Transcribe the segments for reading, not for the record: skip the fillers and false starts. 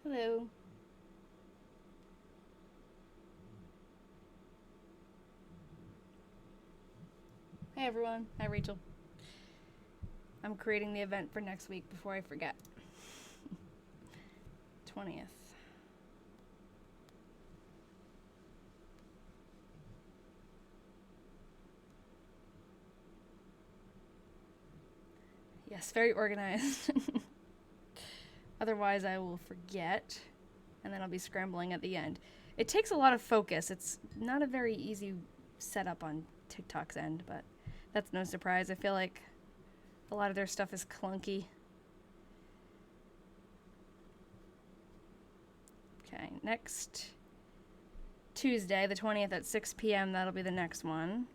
Hello. Hey everyone. Hi Rachel. I'm creating the event for next week before I forget. 20th. Yes, very organized. Otherwise, I will forget, and then I'll be scrambling at the end. It takes a lot of focus. It's not a very easy setup on TikTok's end, but that's no surprise. I feel like a lot of their stuff is clunky. Okay, next Tuesday, the 20th at 6 p.m., that'll be the next one.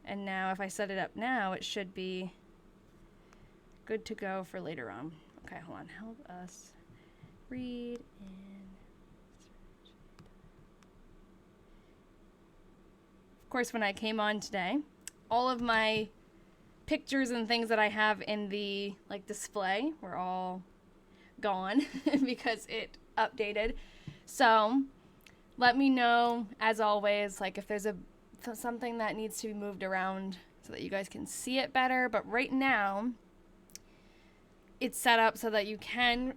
And now, if I set it up now, it should be good to go for later on. Okay, hold on. Help us read and search. Of course, when I came on today, all of my pictures and things that I have in the display were all gone because it updated. So let me know, as always, if there's something that needs to be moved around so that you guys can see it better. But right now, it's set up so that you can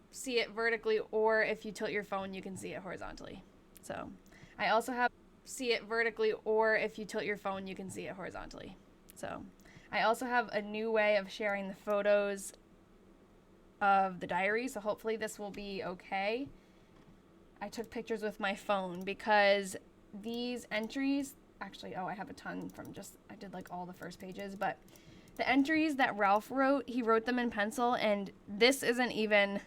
see it vertically, or if you tilt your phone, you can see it horizontally. So I also have see it vertically, or if you tilt your phone, you can see it horizontally. So I also have a new way of sharing the photos of the diary, so hopefully this will be okay. I took pictures with my phone because these entries, actually, I have a ton from I did all the first pages, but the entries that Ralph wrote, he wrote them in pencil, and this isn't even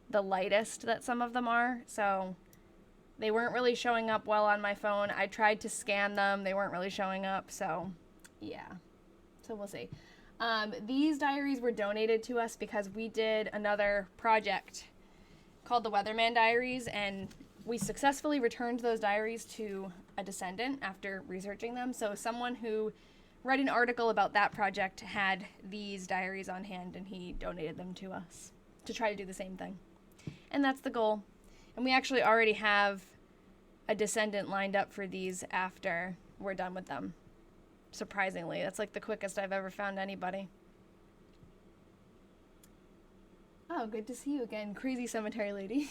the lightest that some of them are, so they weren't really showing up well on my phone. I tried to scan them. They weren't really showing up, so yeah. So we'll see. These diaries were donated to us because we did another project called the Weatherman Diaries, and we successfully returned those diaries to a descendant after researching them. So someone who read an article about that project had these diaries on hand, and he donated them to us to try to do the same thing. And that's the goal. And we actually already have a descendant lined up for these after we're done with them. Surprisingly, that's the quickest I've ever found anybody. Oh, good to see you again, crazy cemetery lady.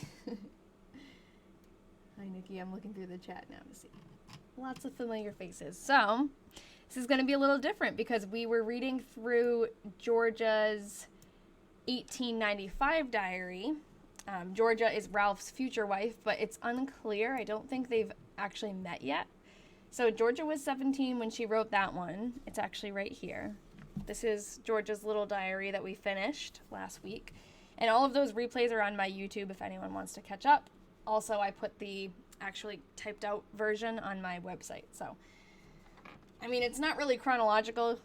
Hi, Nikki. I'm looking through the chat now to see. Lots of familiar faces. So this is going to be a little different because we were reading through Georgia's 1895 diary. Georgia is Ralph's future wife, but it's unclear. I don't think they've actually met yet. So Georgia was 17 when she wrote that one. It's actually right here. This is Georgia's little diary that we finished last week. And all of those replays are on my YouTube if anyone wants to catch up. Also, I put the actually typed out version on my website. So, I mean, it's not really chronological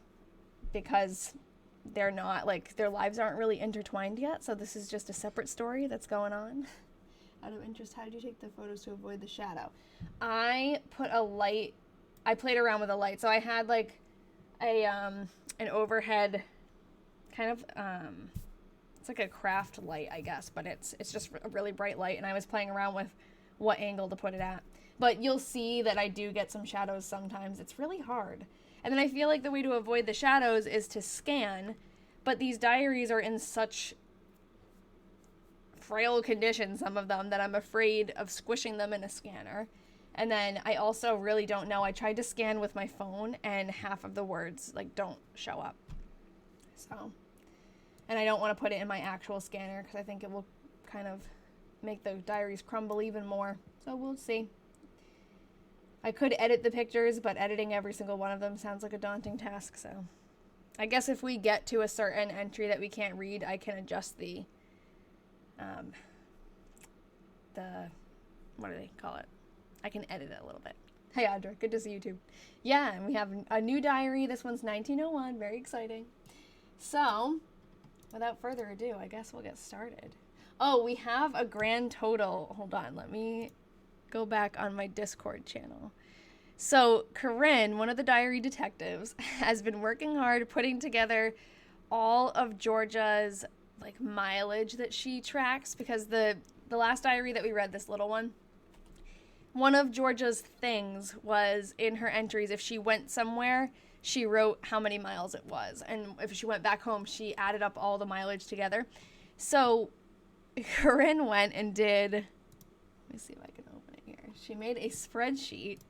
because they're not, their lives aren't really intertwined yet. So this is just a separate story that's going on. Out of interest, how did you take the photos to avoid the shadow? I put a light, I played around with a light. So I had an overhead kind of, it's like a craft light, I guess, but it's just a really bright light, and I was playing around with what angle to put it at. But you'll see that I do get some shadows sometimes. It's really hard. And then I feel like the way to avoid the shadows is to scan, but these diaries are in such frail condition, some of them, that I'm afraid of squishing them in a scanner. And then I also really don't know. I tried to scan with my phone, and half of the words don't show up. So, and I don't want to put it in my actual scanner because I think it will kind of make the diaries crumble even more. So we'll see. I could edit the pictures, but editing every single one of them sounds like a daunting task. So I guess if we get to a certain entry that we can't read, I can adjust the what do they call it? I can edit it a little bit. Hey Audra, good to see you too. Yeah, and we have a new diary. This one's 1901, very exciting. So, without further ado, I guess we'll get started. Oh, we have a grand total. Hold on, let me go back on my Discord channel. So, Corinne, one of the diary detectives, has been working hard putting together all of Georgia's mileage that she tracks, because the the last diary that we read, this little one of Georgia's things was in her entries, if she went somewhere, she wrote how many miles it was. And if she went back home, she added up all the mileage together. So Corinne went and did, let me see if I can open it here. She made a spreadsheet.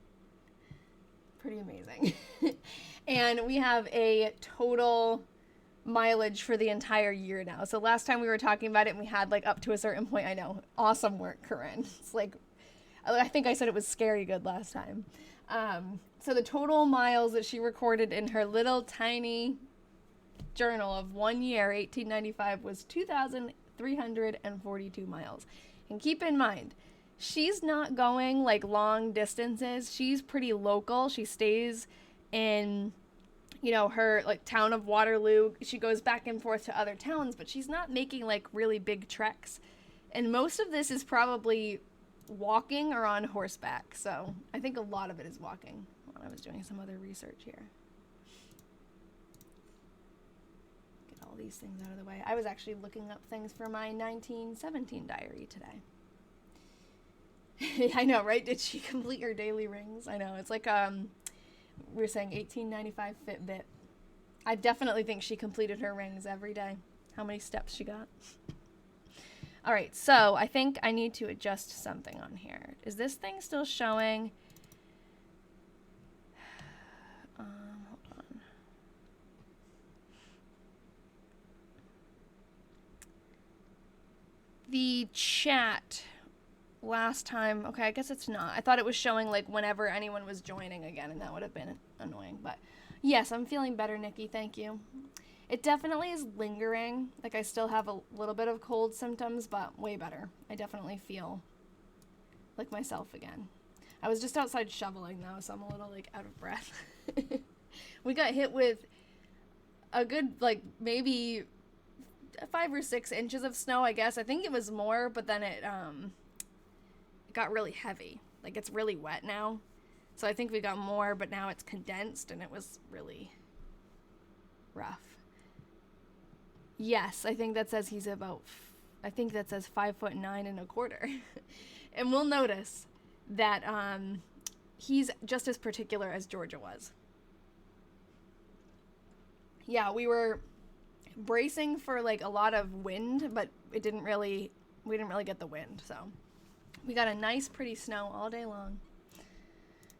Pretty amazing. And we have a total mileage for the entire year now. So last time we were talking about it and we had like up to a certain point. I know. Awesome work, Corinne. It's like, I think I said it was scary good last time. So the total miles that she recorded in her little tiny journal of 1 year, 1895, was 2,342 miles. And keep in mind, she's not going like long distances. She's pretty local. She stays in, you know, her like town of Waterloo. She goes back and forth to other towns, but she's not making like really big treks. And most of this is probably walking or on horseback. So I think a lot of it is walking. I was doing some other research here. Get all these things out of the way. I was actually looking up things for my 1917 diary today. I know, right? Did she complete her daily rings? I know. It's like we were saying 1895 Fitbit. I definitely think she completed her rings every day. How many steps she got? All right, so I think I need to adjust something on here. Is this thing still showing? Hold on. The chat last time, okay, I guess it's not. I thought it was showing like whenever anyone was joining again, and that would have been annoying. But yes, I'm feeling better, Nikki. Thank you. It definitely is lingering. Like I still have a little bit of cold symptoms, but way better. I definitely feel like myself again. I was just outside shoveling though, so I'm a little like out of breath. We got hit with a good like maybe 5 or 6 inches of snow, I guess. I think it was more, but then it got really heavy. Like it's really wet now. So I think we got more, but now it's condensed and it was really rough. Yes, I think that says he's about, I think that says 5'9" and a quarter. And we'll notice that he's just as particular as Georgia was. Yeah, we were bracing for like a lot of wind, but we didn't really get the wind. So we got a nice pretty snow all day long.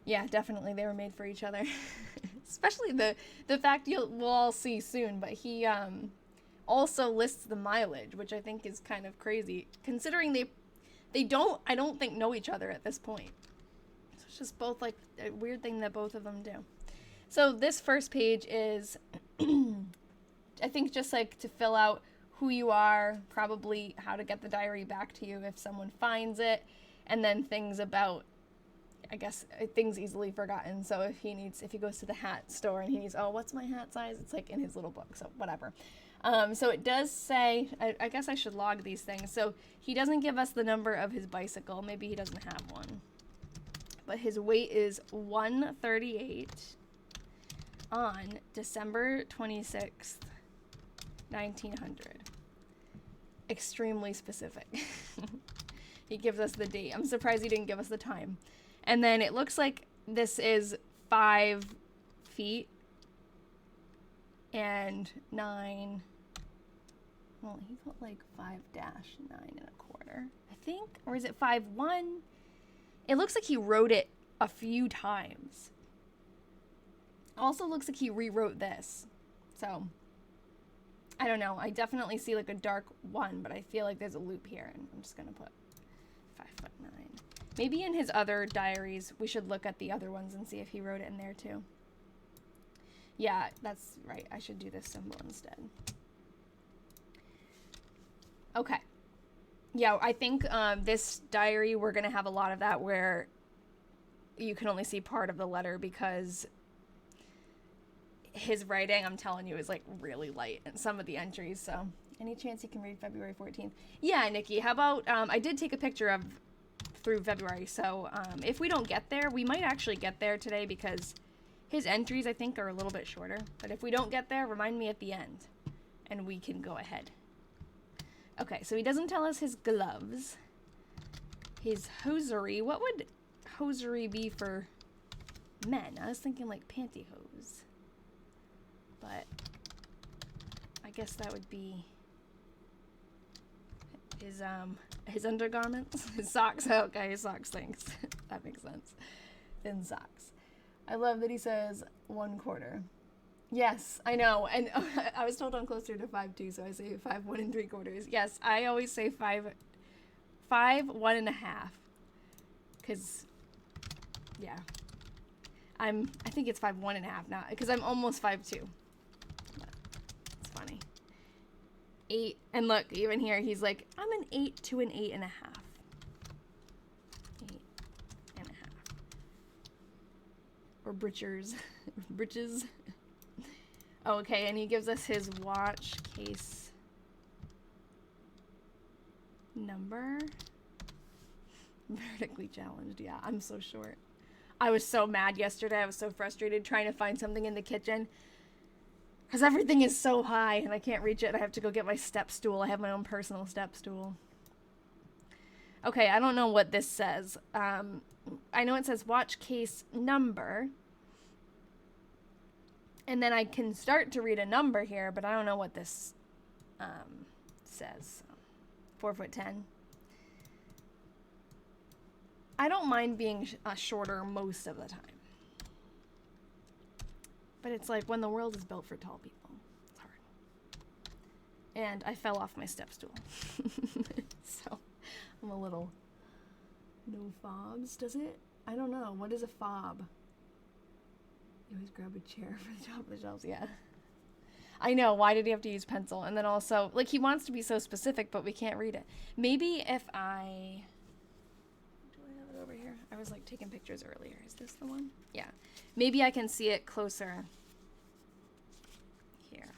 Yeah, definitely they were made for each other. Especially the fact we'll all see soon, but he also lists the mileage, which I think is kind of crazy considering they don't, I don't think, know each other at this point. So it's just both like a weird thing that both of them do. So this first page is I think just like to fill out who you are, probably how to get the diary back to you if someone finds it, and then things about, I guess, things easily forgotten. So if he goes to the hat store and he needs, oh, what's my hat size? It's like in his little book, so whatever. So it does say, I guess I should log these things. So he doesn't give us the number of his bicycle. Maybe he doesn't have one. But his weight is 138 on December 26th, 1900. Extremely specific. He gives us the date. I'm surprised he didn't give us the time. And then it looks like this is 5 feet and 9. Well, he put like 5-9 and a quarter, I think. Or is it 5'1"? It looks like he wrote it a few times. Also looks like he rewrote this. So, I don't know. I definitely see like a dark 1, but I feel like there's a loop here. And I'm just going to put 5'9". Maybe in his other diaries, we should look at the other ones and see if he wrote it in there too. Yeah, that's right. I should do this symbol instead. Okay. Yeah, I think this diary, we're going to have a lot of that where you can only see part of the letter because his writing, I'm telling you, is like really light in some of the entries. So any chance you can read February 14th? Yeah, Nikki, how about, I did take a picture of through February. So if we don't get there, we might actually get there today because his entries, I think, are a little bit shorter. But if we don't get there, remind me at the end and we can go ahead. Okay, so he doesn't tell us his gloves. his hosiery. What would hosiery be for men? I was thinking like pantyhose. But I guess that would be his undergarments, his socks. Okay, his socks, thanks. That makes sense. Thin socks. I love that he says 1/4. Yes, I know. And I was told I'm closer to 5'2", so I say 5 1 3/4. Yes, I always say 5 1 1/2. Cause yeah. I think it's 5 1 1/2 now, because I'm almost 5'2". It's funny. 8, and look, even here he's like, I'm an 8 to an 8 1/2. 8 1/2. Or britchers. Britches. Oh, okay, and he gives us his watch case number. Vertically challenged. Yeah, I'm so short. I was so mad yesterday. I was so frustrated trying to find something in the kitchen because everything is so high and I can't reach it. I have to go get my step stool. I have my own personal step stool. Okay, I don't know what this says. I know it says watch case number. And then I can start to read a number here, but I don't know what this says. 4'10". I don't mind being shorter most of the time. But it's like when the world is built for tall people. It's hard. And I fell off my step stool. So I'm a little... No fobs, does it? I don't know. What is a fob? You always grab a chair for the top of the shelves. Yeah. I know. Why did he have to use pencil? And then also, like, he wants to be so specific, but we can't read it. Maybe if I... Do I have it over here? I was, like, taking pictures earlier. Is this the one? Yeah. Maybe I can see it closer here.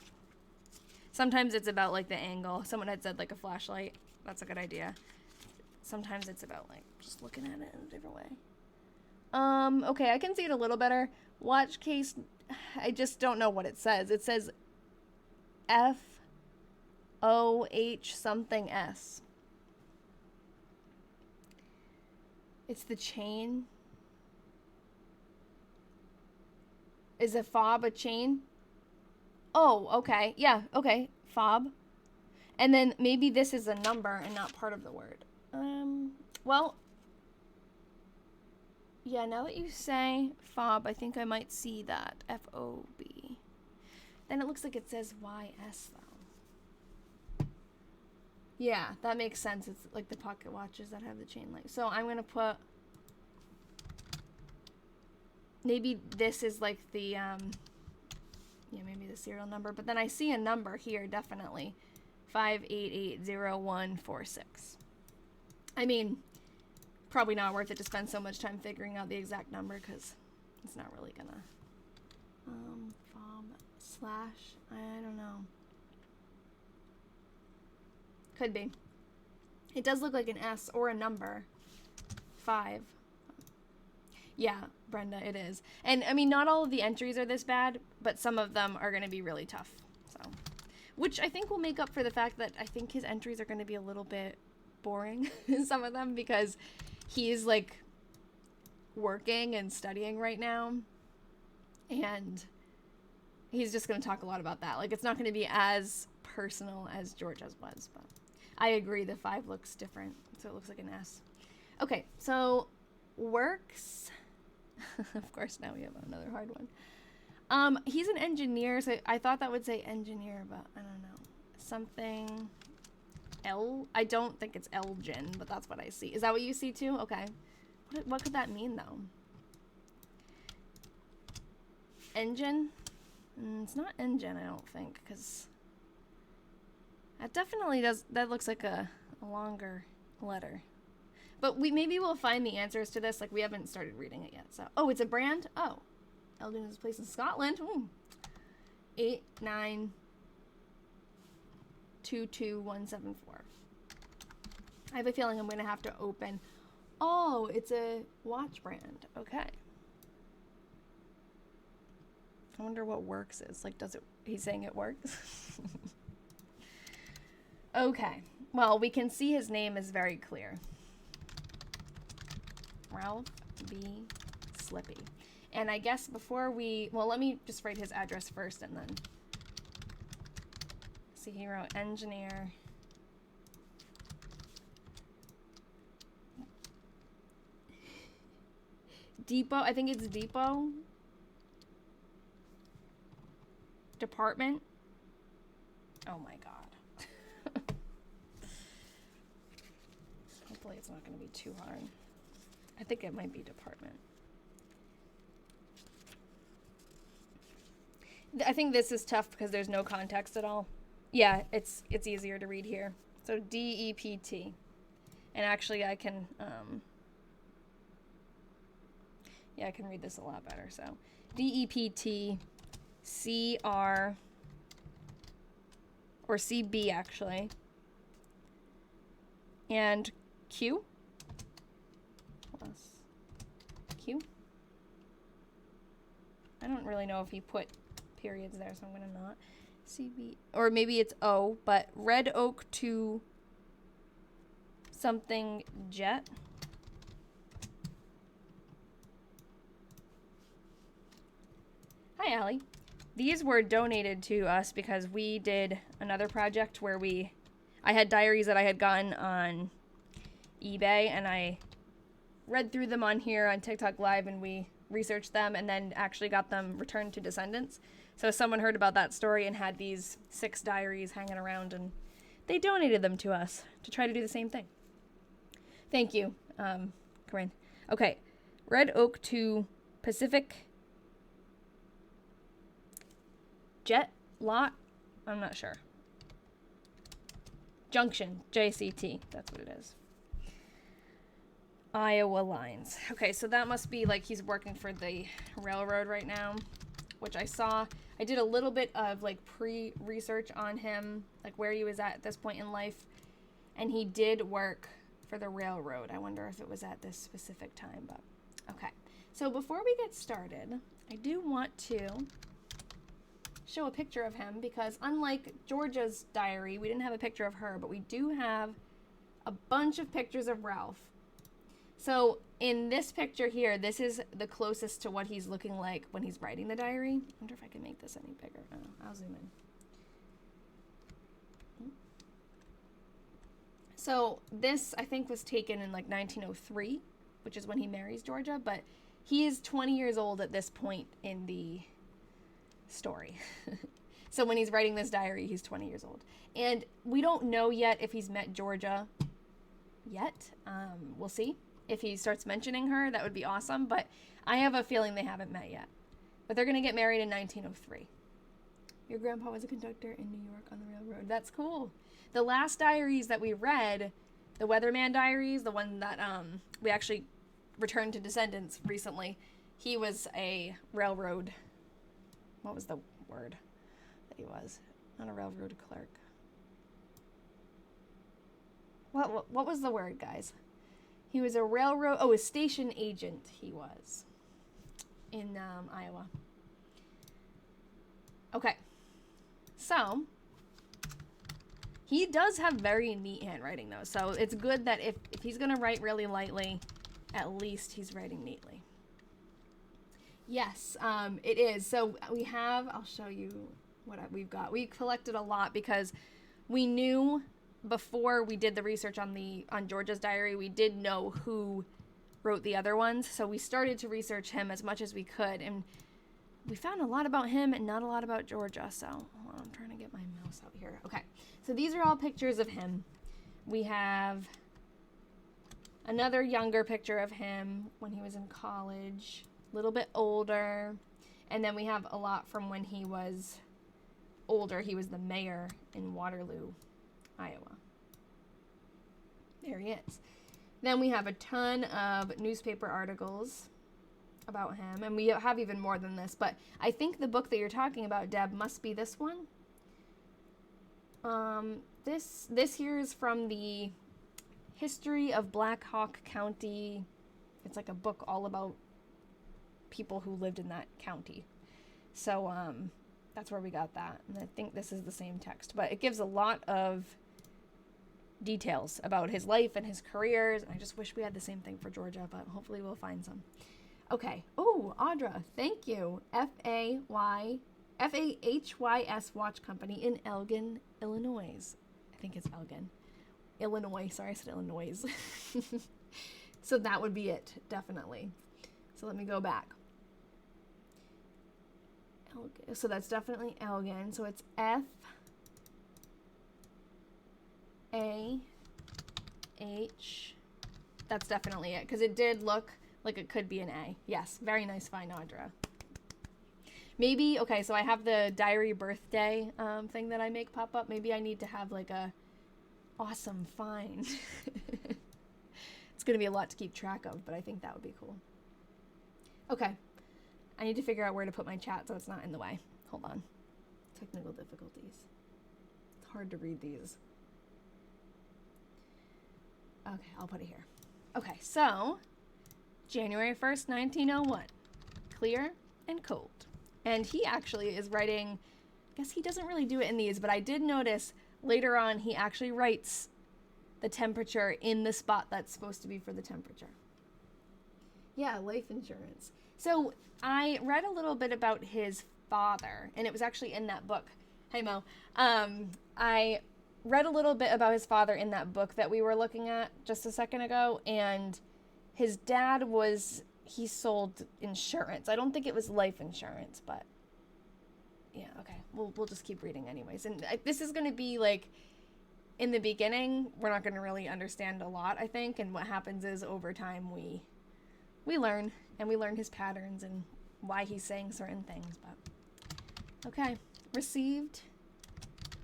Sometimes it's about, like, the angle. Someone had said, like, a flashlight. That's a good idea. Sometimes it's about, like, just looking at it in a different way. Okay, I can see it a little better. Watch case, I just don't know what it says. It says FOH something S. It's the chain. Is a fob a chain? Oh, okay. Yeah, okay. Fob. And then maybe this is a number and not part of the word. Well, yeah, now that you say fob, I think I might see that. F-O-B. Then it looks like it says Y-S, though. Yeah, that makes sense. It's like the pocket watches that have the chain link. So I'm going to put... Maybe this is like the, yeah, maybe the serial number. But then I see a number here, definitely. 5880146. I mean... Probably not worth it to spend so much time figuring out the exact number because it's not really gonna. Fob slash, I don't know. Could be. It does look like an S or a number. 5. Yeah, Brenda, it is. And I mean, not all of the entries are this bad, but some of them are gonna be really tough. So, which I think will make up for the fact that I think his entries are gonna be a little bit boring, some of them, because he's like working and studying right now and he's just going to talk a lot about that. Like, it's not going to be as personal as Georgia's was, but I agree the 5 looks different, so it looks like an S. Okay, so works. Of course, now we have another hard one. He's an engineer, so I thought that would say engineer, but I don't know. Something L? I don't think it's Elgin, but that's what I see. Is that what you see too? Okay. What could that mean though? Engine? It's not engine, I don't think, because that definitely does. That looks like a longer letter. But maybe we'll find the answers to this. Like, we haven't started reading it yet. So, oh, it's a brand. Oh, Elgin is a place in Scotland. 8922174. I have a feeling I'm going to have to open. Oh, it's a watch brand. Okay. I wonder what works is. Like, does it... He's saying it works? Okay. Well, we can see his name is very clear. Ralph B Slippy. And I guess before we, well, let me just write his address first and then see. He wrote engineer. Depot, I think it's Depot Department. Oh my god. Hopefully it's not going to be too hard. I think it might be department. I think this is tough because there's no context at all. Yeah, it's easier to read here. So D-E-P-T. And actually I can, yeah, I can read this a lot better. So D-E-P-T-C-R, or C-B actually, and Q plus Q. I don't really know if he put periods there, so I'm gonna not. CB, or maybe it's O, but Red Oak to something Jet. Hi, Allie. These were donated to us because we did another project where I had diaries that I had gotten on eBay, and I read through them on here on TikTok Live, and we researched them and then actually got them returned to descendants. So someone heard about that story and had these 6 diaries hanging around, and they donated them to us to try to do the same thing. Thank you, Corinne. Okay, Red Oak to Pacific Jet Lot, I'm not sure. Junction, JCT, that's what it is. Iowa lines. Okay, so that must be like he's working for the railroad right now, which I saw. I did a little bit of like pre-research on him, like where he was at this point in life, and he did work for the railroad. I wonder if it was at this specific time, but okay. So before we get started, I do want to show a picture of him because unlike Georgia's diary, we didn't have a picture of her, but we do have a bunch of pictures of Ralph. So in this picture here, this is the closest to what he's looking like when he's writing the diary. I wonder if I can make this any bigger. Oh, I'll zoom in. So this, I think, was taken in like 1903, which is when he marries Georgia, but he is 20 years old at this point in the story. So when he's writing this diary, he's 20 years old. And we don't know yet if he's met Georgia yet. We'll see. If he starts mentioning her, that would be awesome, but I have a feeling they haven't met yet. But they're going to get married in 1903. Your grandpa was a conductor in New York on the railroad. That's cool. The last diaries that we read, the Weatherman diaries, the one that we actually returned to descendants recently, he was a railroad, what was the word that he was? Not a railroad clerk. What was the word, guys? He was a railroad, a station agent he was in Iowa. Okay, so he does have very neat handwriting though, so it's good that if he's gonna write really lightly, at least he's writing neatly. Yes, it is. So we have, I'll show you what we've got. We collected a lot because we knew before we did the research on Georgia's diary, we did know who wrote the other ones. So we started to research him as much as we could, and we found a lot about him and not a lot about Georgia. So hold on, I'm trying to get my mouse out here. Okay, so these are all pictures of him. We have another younger picture of him when he was in college, a little bit older, and then we have a lot from when he was older. He was the mayor in Waterloo, Iowa. There he is. Then we have a ton of newspaper articles about him, and we have even more than this, but I think the book that you're talking about, Deb, must be this one. This here is from the History of Black Hawk County. It's like a book all about people who lived in that county. So that's where we got that, and I think this is the same text, but it gives a lot of details about his life and his careers. I just wish we had the same thing for Georgia, but hopefully we'll find some. Okay. Oh, Audra, thank you. FAHYS Watch Company in Elgin, Illinois. I think it's Elgin. Illinois. Sorry, I said Illinois. So that would be it, definitely. So let me go back. Elgin. So that's definitely Elgin. So it's FAH. That's definitely it, because it did look like it could be an A. Yes, very nice find, Audra. Maybe, okay, so I have the diary birthday thing that I make pop up. Maybe I need to have like a awesome find. It's going to be a lot to keep track of, but I think that would be cool. Okay. I need to figure out where to put my chat so it's not in the way. Hold on. Technical difficulties. It's hard to read these. Okay, I'll put it here. Okay, so January 1st, 1901. Clear and cold. And he actually is writing, I guess he doesn't really do it in these, but I did notice later on he actually writes the temperature in the spot that's supposed to be for the temperature. Yeah, life insurance. So I read a little bit about his father, and it was actually in that book. Hey, Mo. I read a little bit about his father in that book that we were looking at just a second ago, and his dad he sold insurance. I don't think it was life insurance, but yeah, okay. We'll just keep reading anyways. And this is going to be like, in the beginning, we're not going to really understand a lot, I think, and what happens is over time we learn, and we learn his patterns and why he's saying certain things. But okay, received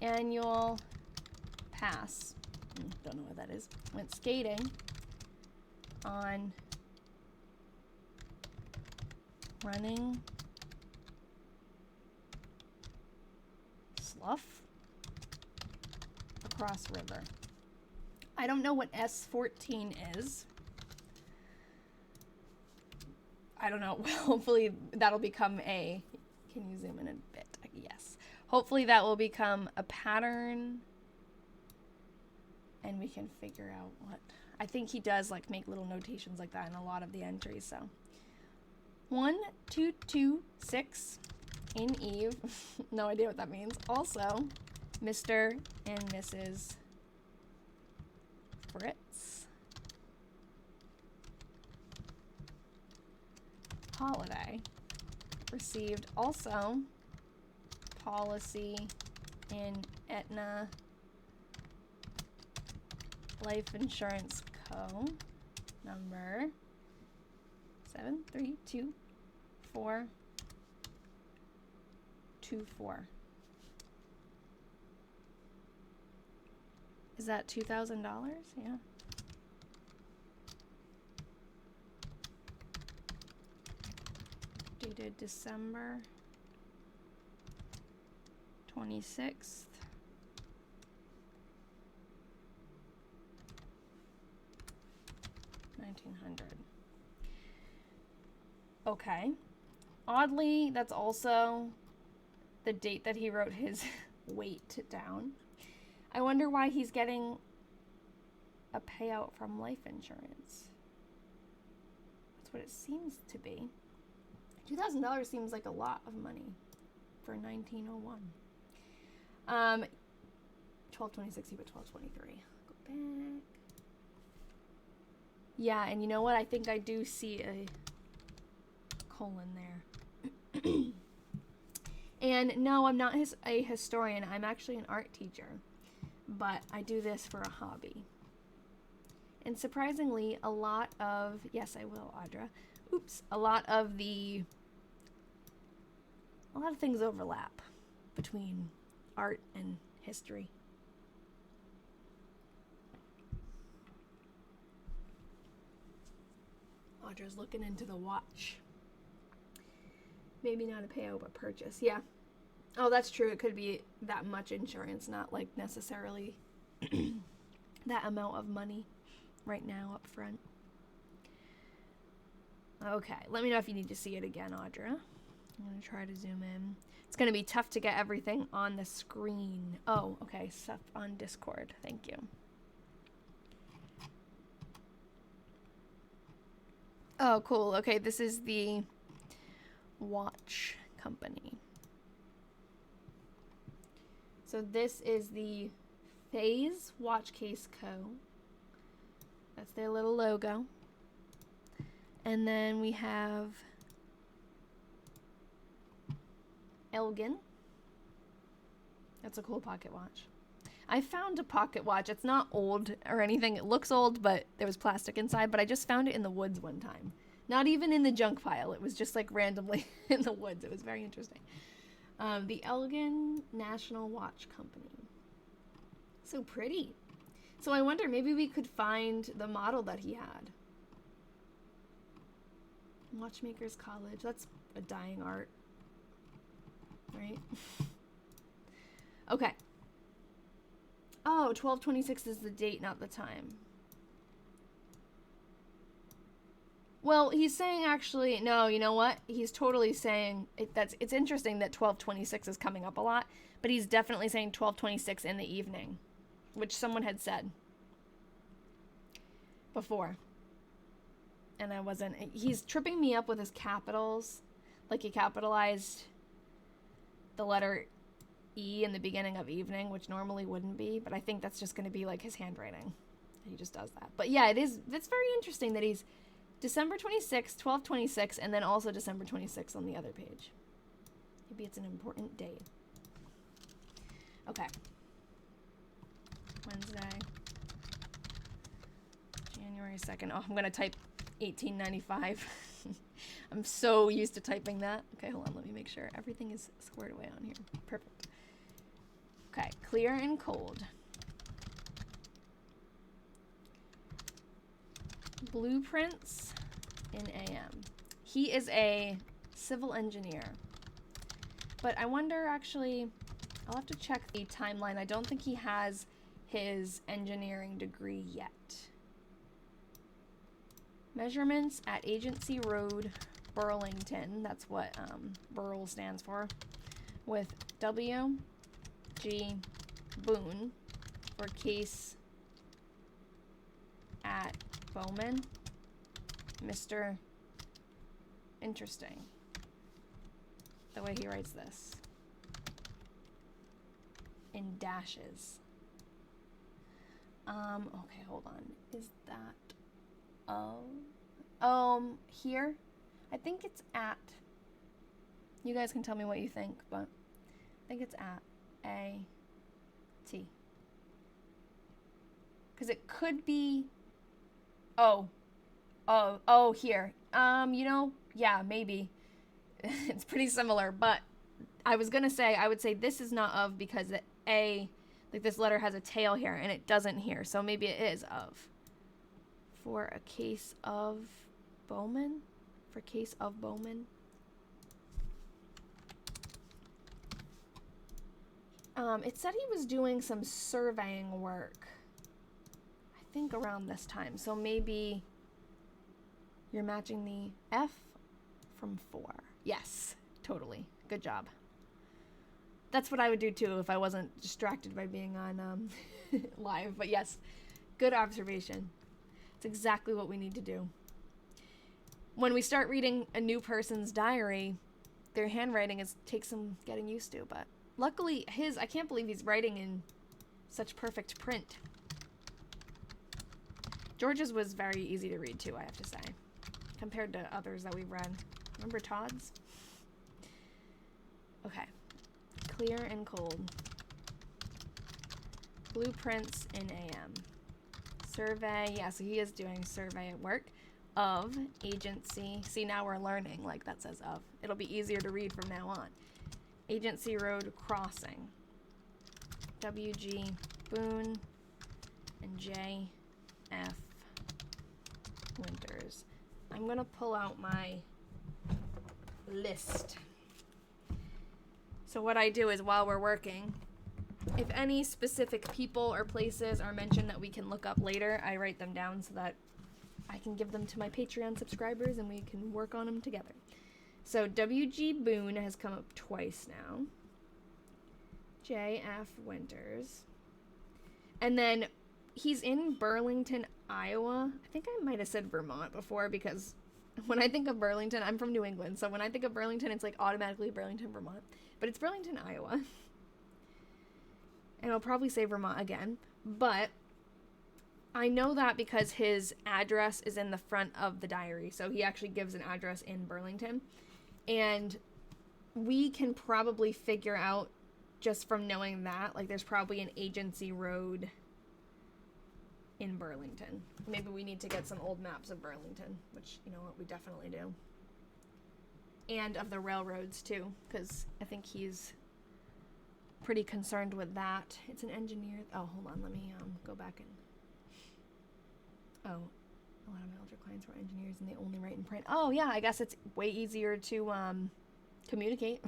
annual pass. Don't know what that is. Went skating on running slough across river. I don't know what S14 is. I don't know. Hopefully that'll become a... Can you zoom in a bit? Yes. Hopefully that will become a pattern and we can figure out what... I think he does like make little notations like that in a lot of the entries, so... 1226 in Eve. No idea what that means. Also, Mr. and Mrs. Fritz. Holiday. Received also policy in Aetna Life Insurance Co. Number 7322424. Is that $2,000? Yeah. Dated December 26th. Okay. Oddly, that's also the date that he wrote his weight down. I wonder why he's getting a payout from life insurance. That's what it seems to be. $2,000 seems like a lot of money for 1901. 1226, he put 1223. Go back. Yeah, and you know what? I think I do see a colon there. And no, I'm not a historian. I'm actually an art teacher. But I do this for a hobby. And surprisingly, a lot of... Yes, I will, Audra. Oops. A lot of things overlap between art and history. Audra's looking into the watch. Maybe not a payout, but purchase. Yeah. Oh, that's true. It could be that much insurance, not like necessarily that amount of money right now up front. Okay. Let me know if you need to see it again, Audra. I'm going to try to zoom in. It's going to be tough to get everything on the screen. Oh, okay. Stuff on Discord. Thank you. Oh, cool. Okay, this is the watch company. So this is the Phase Watch Case Co. That's their little logo. And then we have Elgin. That's a cool pocket watch. I found a pocket watch. It's not old or anything. It looks old, but there was plastic inside. But I just found it in the woods one time. Not even in the junk pile. It was just like randomly in the woods. It was very interesting. The Elgin National Watch Company. So pretty. So I wonder, maybe we could find the model that he had. Watchmakers College. That's a dying art. Right? Okay. Oh, 12/26 is the date, not the time. Well, he's saying actually, no, you know what? He's totally saying, it's interesting that 12/26 is coming up a lot, but he's definitely saying 12/26 in the evening, which someone had said before. And I wasn't, he's tripping me up with his capitals, like he capitalized the letter E in the beginning of evening, which normally wouldn't be, but I think that's just going to be like his handwriting. He just does that. But yeah, it's very interesting that he's December 26th, 12/26, and then also December 26th on the other page. Maybe it's an important date. Okay. Wednesday, January 2nd. Oh, I'm going to type 1895. I'm so used to typing that. Okay, hold on. Let me make sure everything is squared away on here. Perfect. Okay, clear and cold. Blueprints in AM. He is a civil engineer. But I wonder, actually, I'll have to check the timeline. I don't think he has his engineering degree yet. Measurements at Agency Road, Burlington. That's what Burl stands for. With W. G. Boone for case at Bowman. Mr. Interesting. The way he writes this. In dashes. Okay, hold on. Is that here? I think it's at. You guys can tell me what you think, but I think it's at A-T. Because it could be, here. Yeah, maybe. It's pretty similar, but I was going to say, I would say this is not of because the A, like this letter has a tail here, and it doesn't here, so maybe it is of. For a case of Bowman? For case of Bowman? It said he was doing some surveying work. I think around this time. So maybe you're matching the F from 4. Yes, totally. Good job. That's what I would do too if I wasn't distracted by being on live. But yes, good observation. It's exactly what we need to do. When we start reading a new person's diary, their handwriting takes some getting used to, but luckily I can't believe he's writing in such perfect print. George's was very easy to read too, I have to say, compared to others that we've read. Remember Todd's? Okay. Clear and cold. Blueprints in AM. Survey. Yeah, so he is doing survey work of agency. See, now we're learning, like that says of. It'll be easier to read from now on. Agency Road Crossing. W.G. Boone and J.F. Winters. I'm going to pull out my list. So what I do is while we're working, if any specific people or places are mentioned that we can look up later, I write them down so that I can give them to my Patreon subscribers and we can work on them together. So W.G. Boone has come up twice now. J.F. Winters. And then he's in Burlington, Iowa. I think I might have said Vermont before because When I think of Burlington, I'm from New England, so when I think of Burlington, it's like automatically Burlington, Vermont. But it's Burlington, Iowa. And I'll probably say Vermont again. But I know that because his address is in the front of the diary. So he actually gives an address in Burlington. And we can probably figure out just from knowing that, like there's probably an agency road in Burlington. Maybe we need to get some old maps of Burlington, which, you know what, we definitely do. And of the railroads too, because I think he's pretty concerned with that. It's an engineer. Oh, hold on, let me go back and... Oh, a lot of my older clients were engineers and they only write in print. Oh yeah, I guess it's way easier to communicate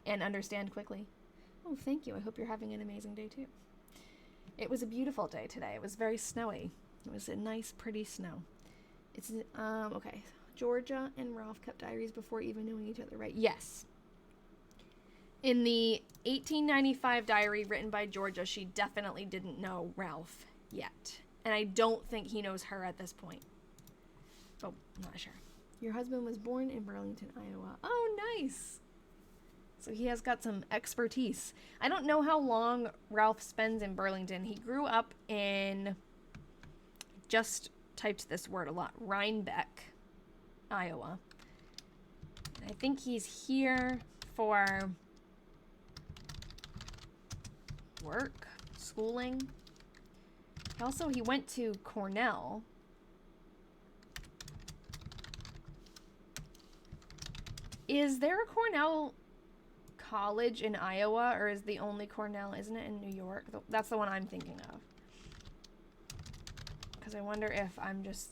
and understand quickly. Oh, thank you. I hope you're having an amazing day too. It was a beautiful day today. It was very snowy. It was a nice, pretty snow. It's, okay. Georgia and Ralph kept diaries before even knowing each other, right? Yes. In the 1895 diary written by Georgia, she definitely didn't know Ralph yet. And I don't think he knows her at this point. Oh, I'm not sure. Your husband was born in Burlington, Iowa. Oh, nice. So he has got some expertise. I don't know how long Ralph spends in Burlington. He grew up in, just typed this word a lot, Rhinebeck, Iowa. And I think he's here for work, schooling. Also, he went to Cornell. Is there a Cornell college in Iowa, or is the only Cornell, isn't it in New York? That's the one I'm thinking of. Because I wonder if I'm just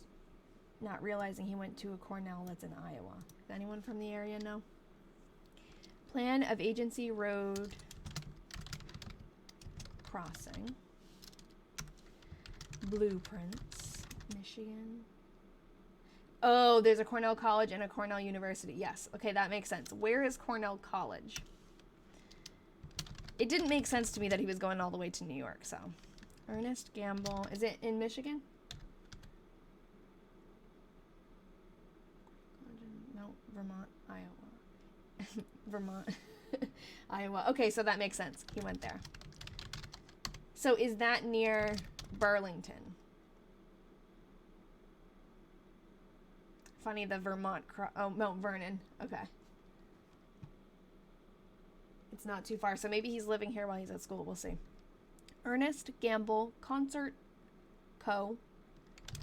not realizing he went to a Cornell that's in Iowa. Does anyone from the area know? Plan of agency road crossing. Blueprints. Michigan. Oh, there's a Cornell College and a Cornell University. Yes. Okay, that makes sense. Where is Cornell College? It didn't make sense to me that he was going all the way to New York, so. Ernest Gamble. Is it in Michigan? No, Vermont, Iowa. Vermont, Iowa. Okay, so that makes sense. He went there. So is that near Burlington? Funny, the Vermont, Mount Vernon. Okay. It's not too far, so maybe he's living here while he's at school. We'll see. Ernest Gamble Concert Co.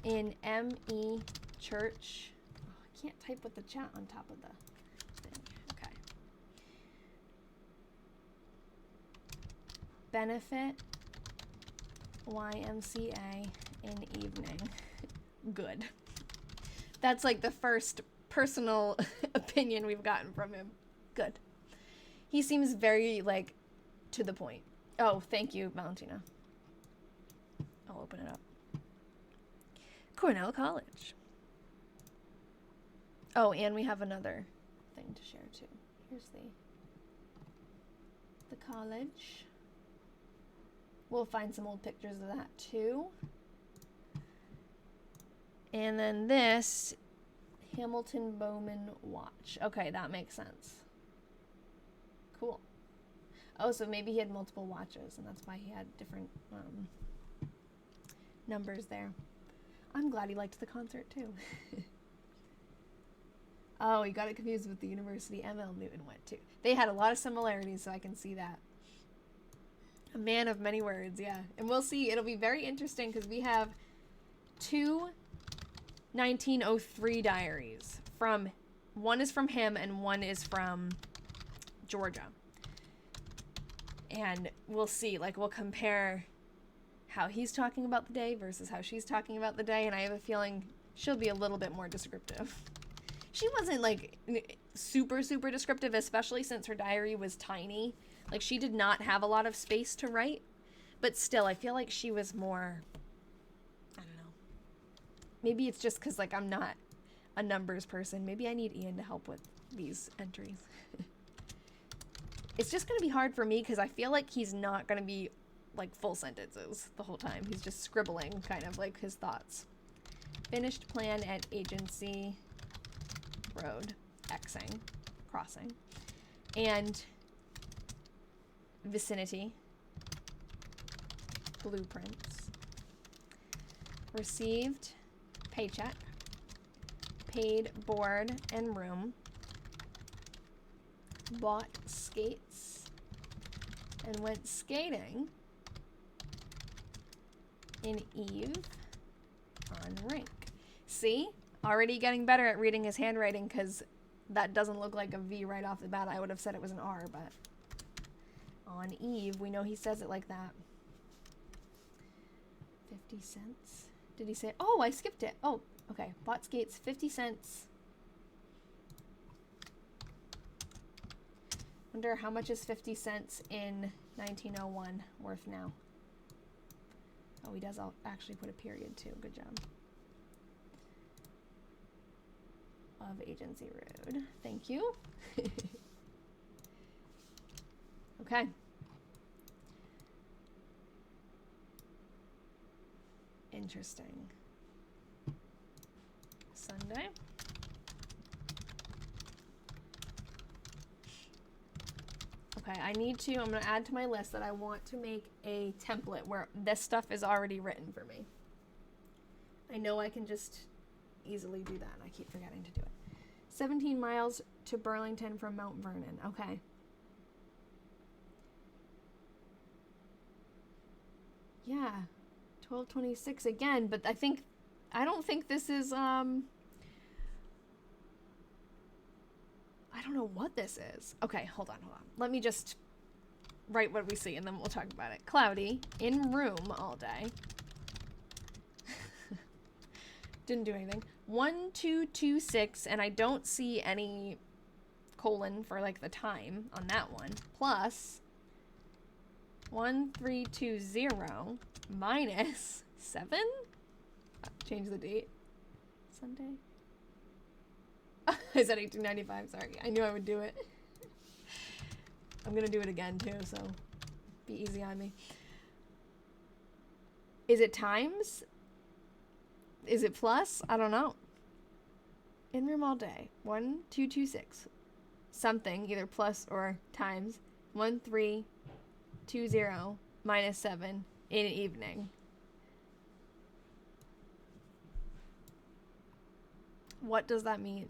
in M.E. Church. Oh, I can't type with the chat on top of the thing. Okay. Benefit YMCA in evening. Good. That's like the first personal opinion we've gotten from him. Good. He seems very, like, to the point. Oh, thank you, Valentina. I'll open it up. Cornell College. Oh, and we have another thing to share, too. Here's the college. We'll find some old pictures of that, too. And then this, Hamilton Bowman watch. Okay, that makes sense. Cool. Oh, so maybe he had multiple watches, and that's why he had different numbers there. I'm glad he liked the concert, too. Oh, he got it confused with the university M.L. Newton went to. They had a lot of similarities, so I can see that. A man of many words, yeah. And we'll see. It'll be very interesting, because we have two 1903 diaries. One is from him, and one is from Georgia. And we'll see, like, we'll compare how he's talking about the day versus how she's talking about the day, and I have a feeling she'll be a little bit more descriptive. She wasn't, like, super, super descriptive, especially since her diary was tiny. Like, she did not have a lot of space to write, but still, I feel like she was more, I don't know. Maybe it's just because, like, I'm not a numbers person. Maybe I need Ian to help with these entries. It's just going to be hard for me because I feel like he's not going to be, like, full sentences the whole time. He's just scribbling, kind of, like, his thoughts. Finished plan at agency road, Xing, crossing, and vicinity, blueprints, received paycheck, paid board and room, bought skates, and went skating in Eve on rink. See? Already getting better at reading his handwriting, because that doesn't look like a V right off the bat. I would have said it was an R, but on Eve, we know he says it like that. 50 cents? Did he say? Oh, I skipped it. Oh, okay. Bought skates, 50 cents. Wonder how much is 50 cents in 1901 worth now? Oh, he does actually put a period too. Good job. Of Agency Road. Thank you. Okay. Interesting. Sunday. Okay, I'm going to add to my list that I want to make a template where this stuff is already written for me. I know I can just easily do that, and I keep forgetting to do it. 17 miles to Burlington from Mount Vernon. Okay. Yeah. 1226 again, but I don't think this is, I don't know what this is. Okay, hold on. Let me just write what we see, and then we'll talk about it. Cloudy, in room all day. Didn't do anything. 1226, and I don't see any colon for like the time on that one. Plus 1320 minus 7. Change the date. Sunday. I said 1895. Sorry, I knew I would do it. I'm gonna do it again too, so be easy on me. Is it times? Is it plus? I don't know. In room all day. 1226. Something, either plus or times. 1320 minus 7 in evening. What does that mean?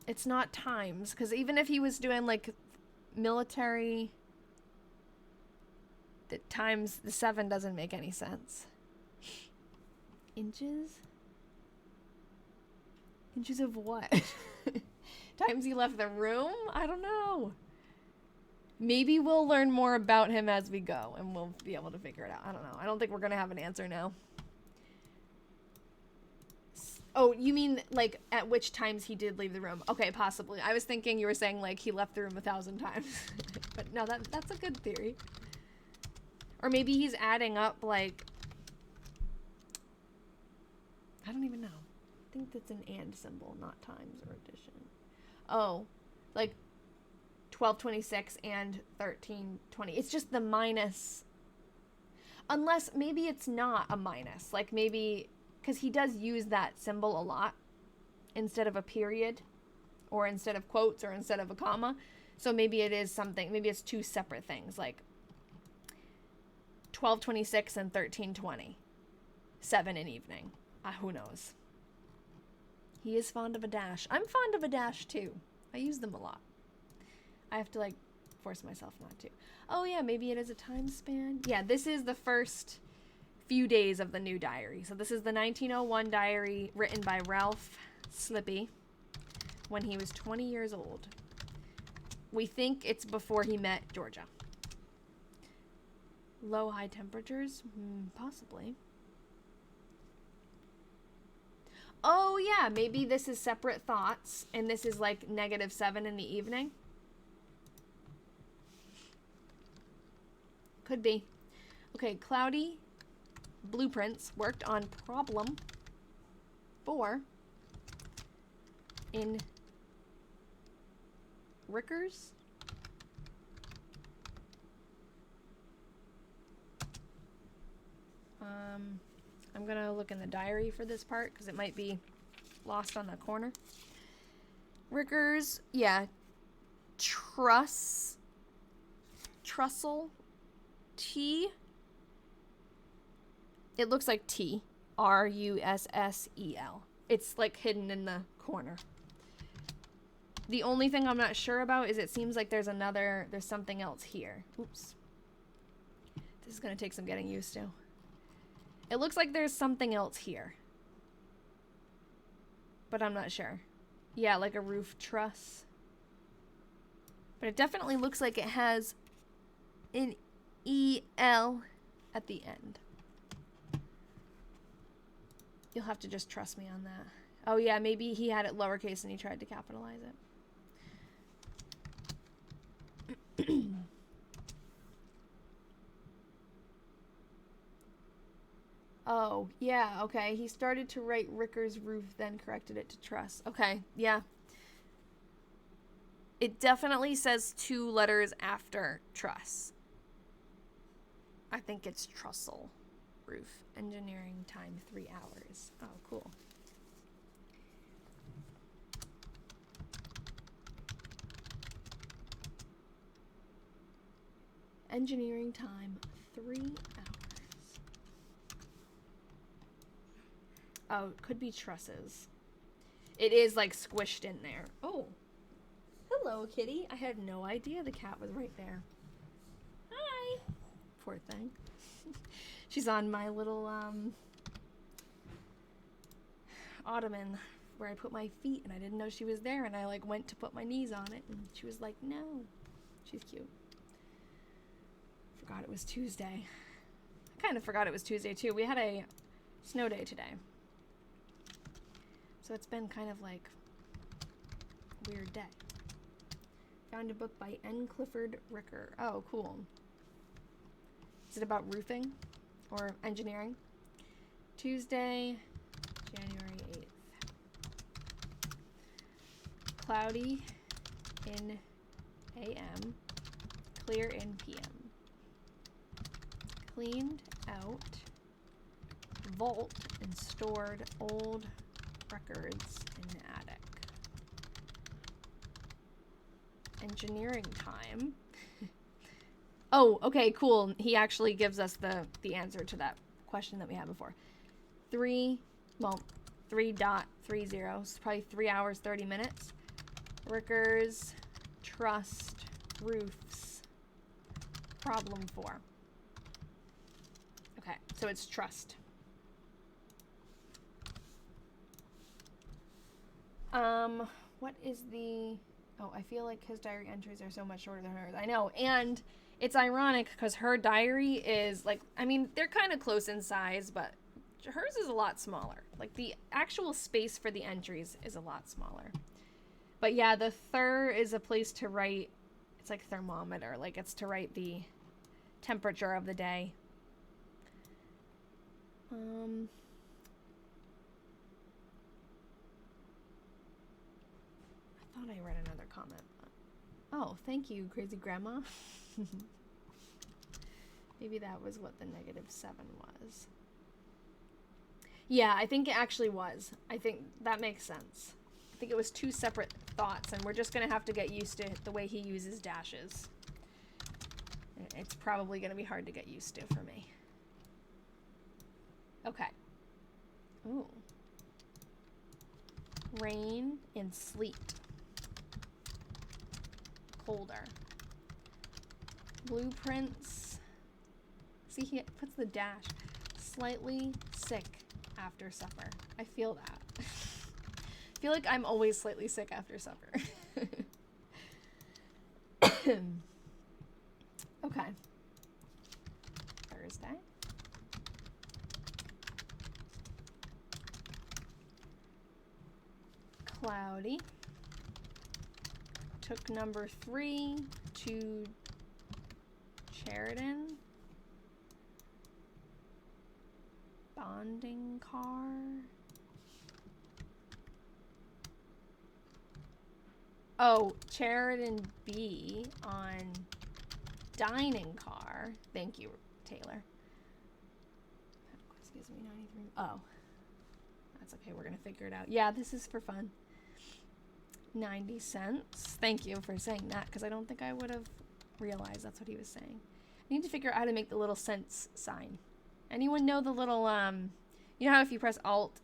It's not times, because even if he was doing like military, the times the 7 doesn't make any sense. Inches? Inches of what? Times he left the room? I don't know. Maybe we'll learn more about him as we go, and we'll be able to figure it out. I don't know. I don't think we're going to have an answer now. Oh, you mean, like, at which times he did leave the room? Okay, possibly. I was thinking you were saying, like, he left the room 1,000 times. But no, that's a good theory. Or maybe he's adding up, like... I don't even know. I think that's an and symbol, not times or addition. Oh, like 1226 and 1320. It's just the minus. Unless maybe it's not a minus. Like maybe, because he does use that symbol a lot instead of a period or instead of quotes or instead of a comma. So maybe it is something, maybe it's two separate things, like 1226 and 1320. 7 in evening. Who knows? He is fond of a dash. I'm fond of a dash too. I use them a lot. I have to like force myself not to. Oh yeah, maybe it is a time span. Yeah, this is the first few days of the new diary. So this is the 1901 diary written by Ralph Slippy when he was 20 years old. We think it's before he met Georgia. Low high temperatures? Possibly. Oh yeah, maybe this is separate thoughts and this is like -7 in the evening. Could be. Okay, cloudy blueprints worked on problem 4 in Rickers. I'm gonna look in the diary for this part because it might be lost on the corner. Rickers, yeah. Trussel. T. It looks like T. Russell. It's like hidden in the corner. The only thing I'm not sure about is it seems like there's something else here. Oops. This is going to take some getting used to. It looks like there's something else here. But I'm not sure. Yeah, like a roof truss. But it definitely looks like it has an EL at the end. You'll have to just trust me on that. Oh yeah, maybe he had it lowercase and he tried to capitalize it. Oh, yeah, okay. He started to write Ricker's roof, then corrected it to truss. Okay, yeah. It definitely says 2 letters after truss. I think it's trussel roof. Engineering time 3 hours. Oh, cool. Engineering time 3 hours. Oh, it could be trusses. It is like squished in there. Oh. Hello, kitty. I had no idea the cat was right there. Hi. Poor thing. She's on my little ottoman where I put my feet, and I didn't know she was there, and I like went to put my knees on it, and she was like, no. She's cute. Forgot it was Tuesday. I kind of forgot it was Tuesday too. We had a snow day today. So it's been kind of like a weird day. Found a book by N. Clifford Ricker. Oh, cool. Is it about roofing or engineering? Tuesday, January 8th. Cloudy in AM, clear in PM. Cleaned out, vault, and stored old records in attic. Engineering time. Oh, okay, cool. He actually gives us the answer to that question that we had before. 3.30. It's probably 3 hours, 30 minutes. Rickers, trust, roofs. Problem 4. Okay, so it's trust. What is the... Oh, I feel like his diary entries are so much shorter than hers. I know, and it's ironic because her diary is like, I mean, they're kind of close in size, but hers is a lot smaller. Like the actual space for the entries is a lot smaller. But yeah, the thir is a place to write, it's like thermometer, like it's to write the temperature of the day. I thought I read another comment. Oh, thank you, crazy grandma. Maybe that was what the -7 was. Yeah, I think it actually was. I think that makes sense. I think it was 2 separate thoughts, and we're just going to have to get used to the way he uses dashes. It's probably going to be hard to get used to for me. Okay. Ooh. Rain and sleet. Colder. Blueprints. See, he puts the dash. Slightly sick after supper. I feel that. I feel like I'm always slightly sick after supper. Okay. Thursday. Cloudy. Took number 3 to Sheridan. Bonding car. Oh, Sheridan B on dining car. Thank you, Taylor. Excuse me, 93. Oh, That's okay. We're going to figure it out. Yeah, this is for fun. 90 cents. Thank you for saying that, because I don't think I would have realized that's what he was saying. I need to figure out how to make the little cents sign. Anyone know the little, you know how if you press Alt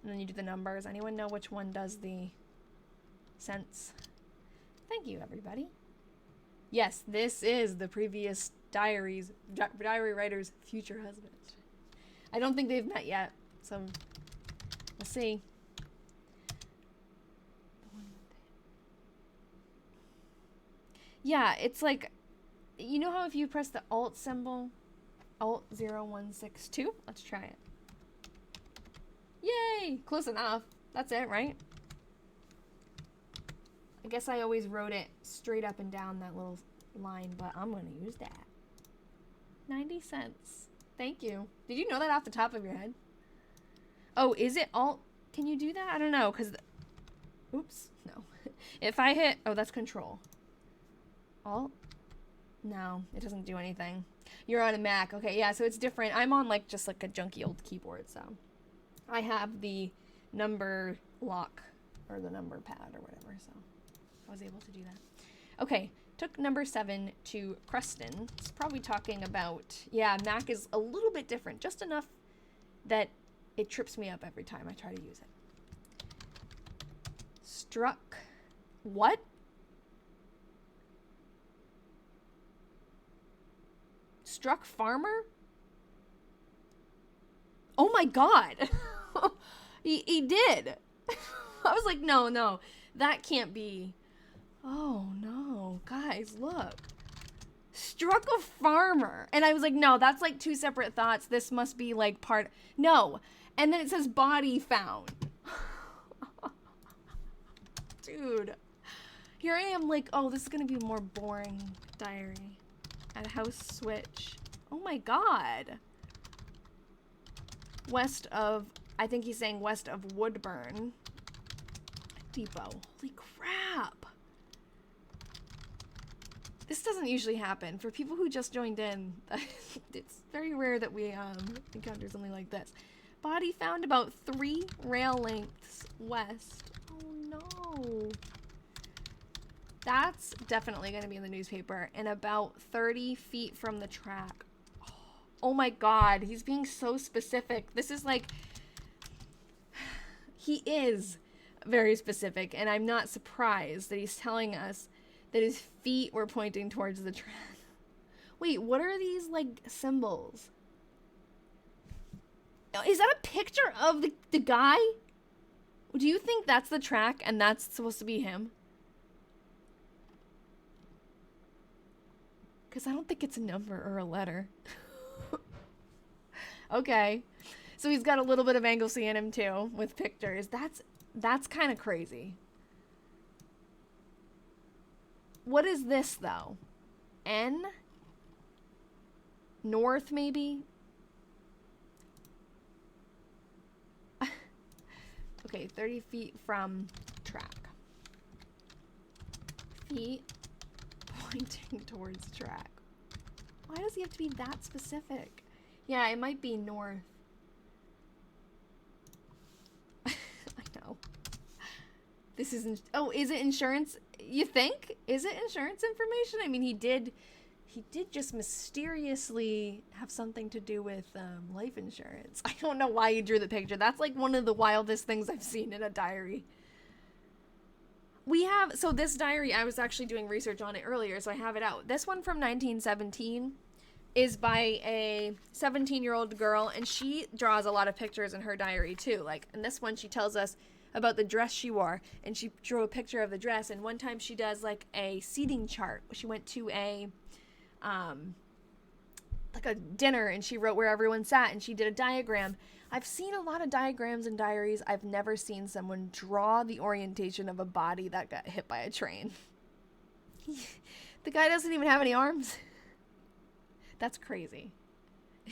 and then you do the numbers? Anyone know which one does the cents? Thank you, everybody. Yes, this is the previous diary writer's future husband. I don't think they've met yet, so we'll see. Yeah, it's like, you know how if you press the Alt symbol, Alt 0162? Let's try it. Yay! Close enough. That's it, right? I guess I always wrote it straight up and down that little line, but I'm going to use that. 90 cents. Thank you. Did you know that off the top of your head? Oh, is it Alt? Can you do that? I don't know, because... Oops. No. If I hit... Oh, that's Control. Alt? No, it doesn't do anything. You're on a Mac. Okay, yeah, so it's different. I'm on, like, just like a junky old keyboard, so... I have the number lock, or the number pad, or whatever, so... I was able to do that. Okay, took number 7 to Creston. It's probably talking about... Yeah, Mac is a little bit different. Just enough that it trips me up every time I try to use it. Struck... What? Struck farmer? Oh my god! he did! I was like, no, that can't be... Oh no, guys, look. Struck a farmer. And I was like, no, that's like two separate thoughts. This must be like part... No. And then it says body found. Dude. Here I am like, oh, this is going to be a more boring diary. At a house switch. Oh my god. West of... I think he's saying west of Woodburn. Depot. Holy crap. This doesn't usually happen. For people who just joined in, it's very rare that we encounter something like this. Body found about 3 rail lengths west. Oh no. That's definitely going to be in the newspaper. And about 30 feet from the track. Oh my god, he's being so specific. This is like... He is very specific, and I'm not surprised that he's telling us that his feet were pointing towards the track. Wait, what are these, like, symbols? Is that a picture of the guy? Do you think that's the track and that's supposed to be him? Because I don't think it's a number or a letter. Okay. So he's got a little bit of Anglesey in him, too, with pictures. That's kind of crazy. What is this, though? N? North, maybe? Okay, 30 feet from track. Feet pointing towards track. Why does he have to be that specific? Yeah, it might be north. I know. This isn't... Oh, is it insurance? You think? Is it insurance information? I mean, he did just mysteriously have something to do with life insurance. I don't know why he drew the picture. That's like one of the wildest things I've seen in a diary. We have... So this diary, I was actually doing research on it earlier, so I have it out. This one from 1917 is by a 17-year-old girl, and she draws a lot of pictures in her diary, too. Like, in this one, she tells us about the dress she wore, and she drew a picture of the dress, and one time she does, like, a seating chart. She went to a, like a dinner, and she wrote where everyone sat, and she did a diagram. I've seen a lot of diagrams in diaries. I've never seen someone draw the orientation of a body that got hit by a train. The guy doesn't even have any arms. That's crazy.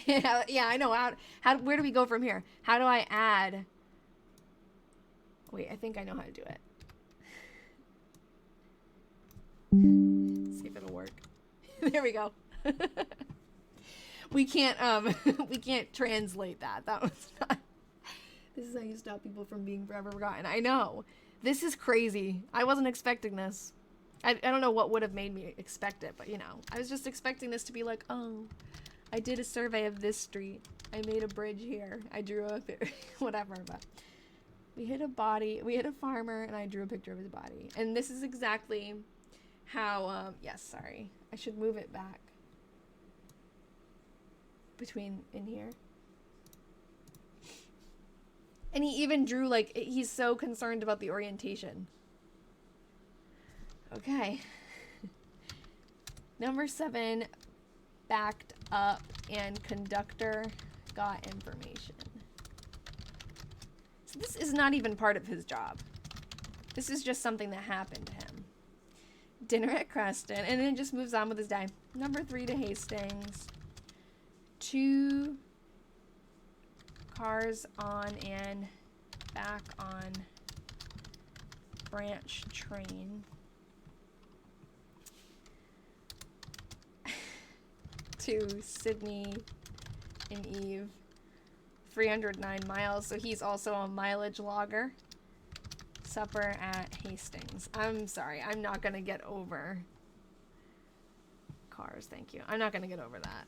Yeah, I know. Where do we go from here? How do I add... Wait, I think I know how to do it. See if it'll work. There we go. We can't translate that. That was not... This is how you stop people from being forever forgotten. I know. This is crazy. I wasn't expecting this. I don't know what would have made me expect it, but, you know. I was just expecting this to be like, oh, I did a survey of this street. I made a bridge here. I drew a whatever, but we hit a body. We hit a farmer, and I drew a picture of his body. And this is exactly how, yes, sorry. I should move it back. Between in here. And he even drew, like, he's so concerned about the orientation. Okay. Number 7, backed up and conductor got information. So this is not even part of his job. This is just something that happened to him. Dinner at Creston, and then it just moves on with his day. Number 3 to Hastings. 2 cars on and back on branch train. 2 Sydney and Eve. 309 miles, so he's also a mileage logger. Supper at Hastings. I'm sorry, I'm not gonna get over cars, thank you. I'm not gonna get over that.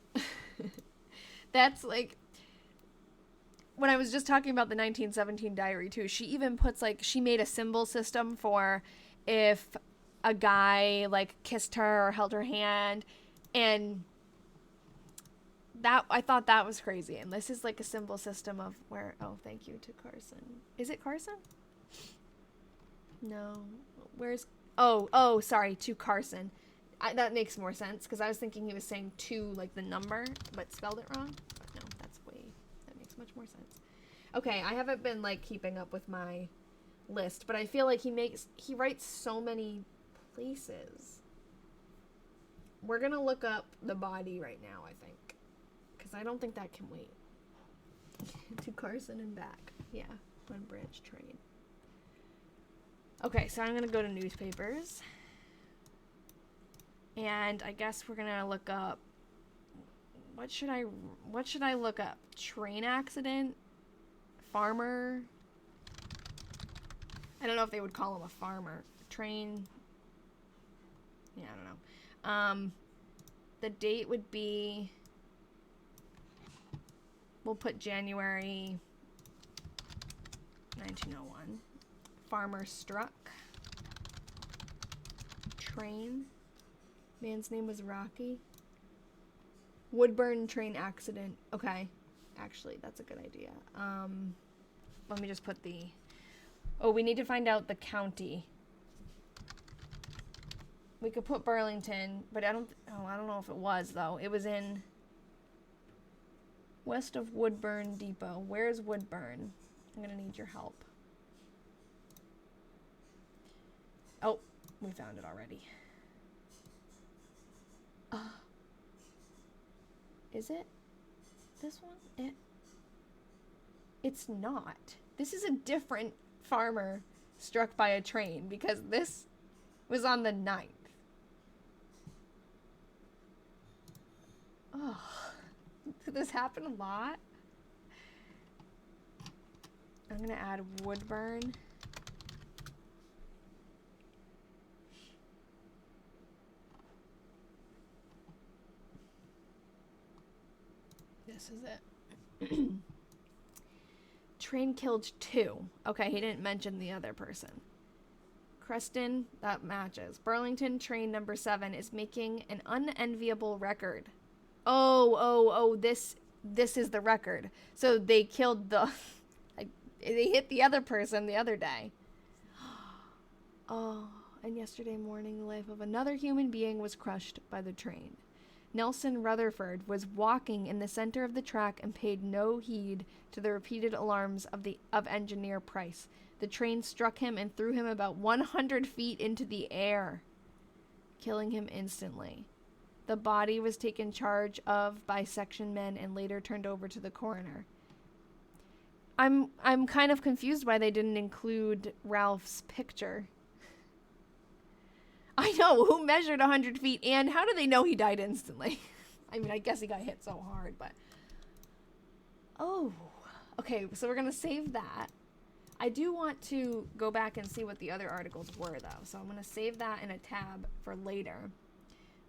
That's like, when I was just talking about the 1917 diary too, she even puts, like, she made a symbol system for if a guy, like, kissed her or held her hand, and that, I thought that was crazy. And this is like a symbol system of where, oh, thank you to Carson. Is it Carson? No. Where's, oh, sorry, to Carson. That makes more sense, because I was thinking he was saying to, like, the number, but spelled it wrong. But no, that makes much more sense. Okay, I haven't been, like, keeping up with my list, but I feel like he writes so many places. We're gonna look up the body right now, I think, because I don't think that can wait. To Carson and back. Yeah, one branch train. Okay, so I'm gonna go to newspapers. And I guess we're gonna look up, what should I look up? Train accident? Farmer? I don't know if they would call him a farmer. Train? Yeah, I don't know. The date would be, we'll put January 1901. Farmer struck. Train. Man's name was Rocky. Woodburn train accident. Okay. Actually, that's a good idea. Let me just put the... Oh, we need to find out the county. We could put Burlington, but I don't know if it was, though. It was in west of Woodburn Depot. Where's Woodburn? I'm going to need your help. Oh, we found it already. Is it this one? It's not. This is a different farmer struck by a train, because this was on the 9th. Oh, did this happen a lot? I'm gonna add Woodburn. This is it. Train killed 2. Okay, he didn't mention the other person. Creston, that matches. Burlington, train number 7, is making an unenviable record. Oh, this is the record. So they killed the... they hit the other person the other day. Oh, and yesterday morning, the life of another human being was crushed by the train. Nelson Rutherford was walking in the center of the track and paid no heed to the repeated alarms of Engineer Price. The train struck him and threw him about 100 feet into the air, killing him instantly. The body was taken charge of by section men and later turned over to the coroner. I'm kind of confused why they didn't include Ralph's picture. I know, who measured 100 feet, and how do they know he died instantly? I mean, I guess he got hit so hard, but... Oh, Okay, so we're going to save that. I do want to go back and see what the other articles were, though. So I'm going to save that in a tab for later.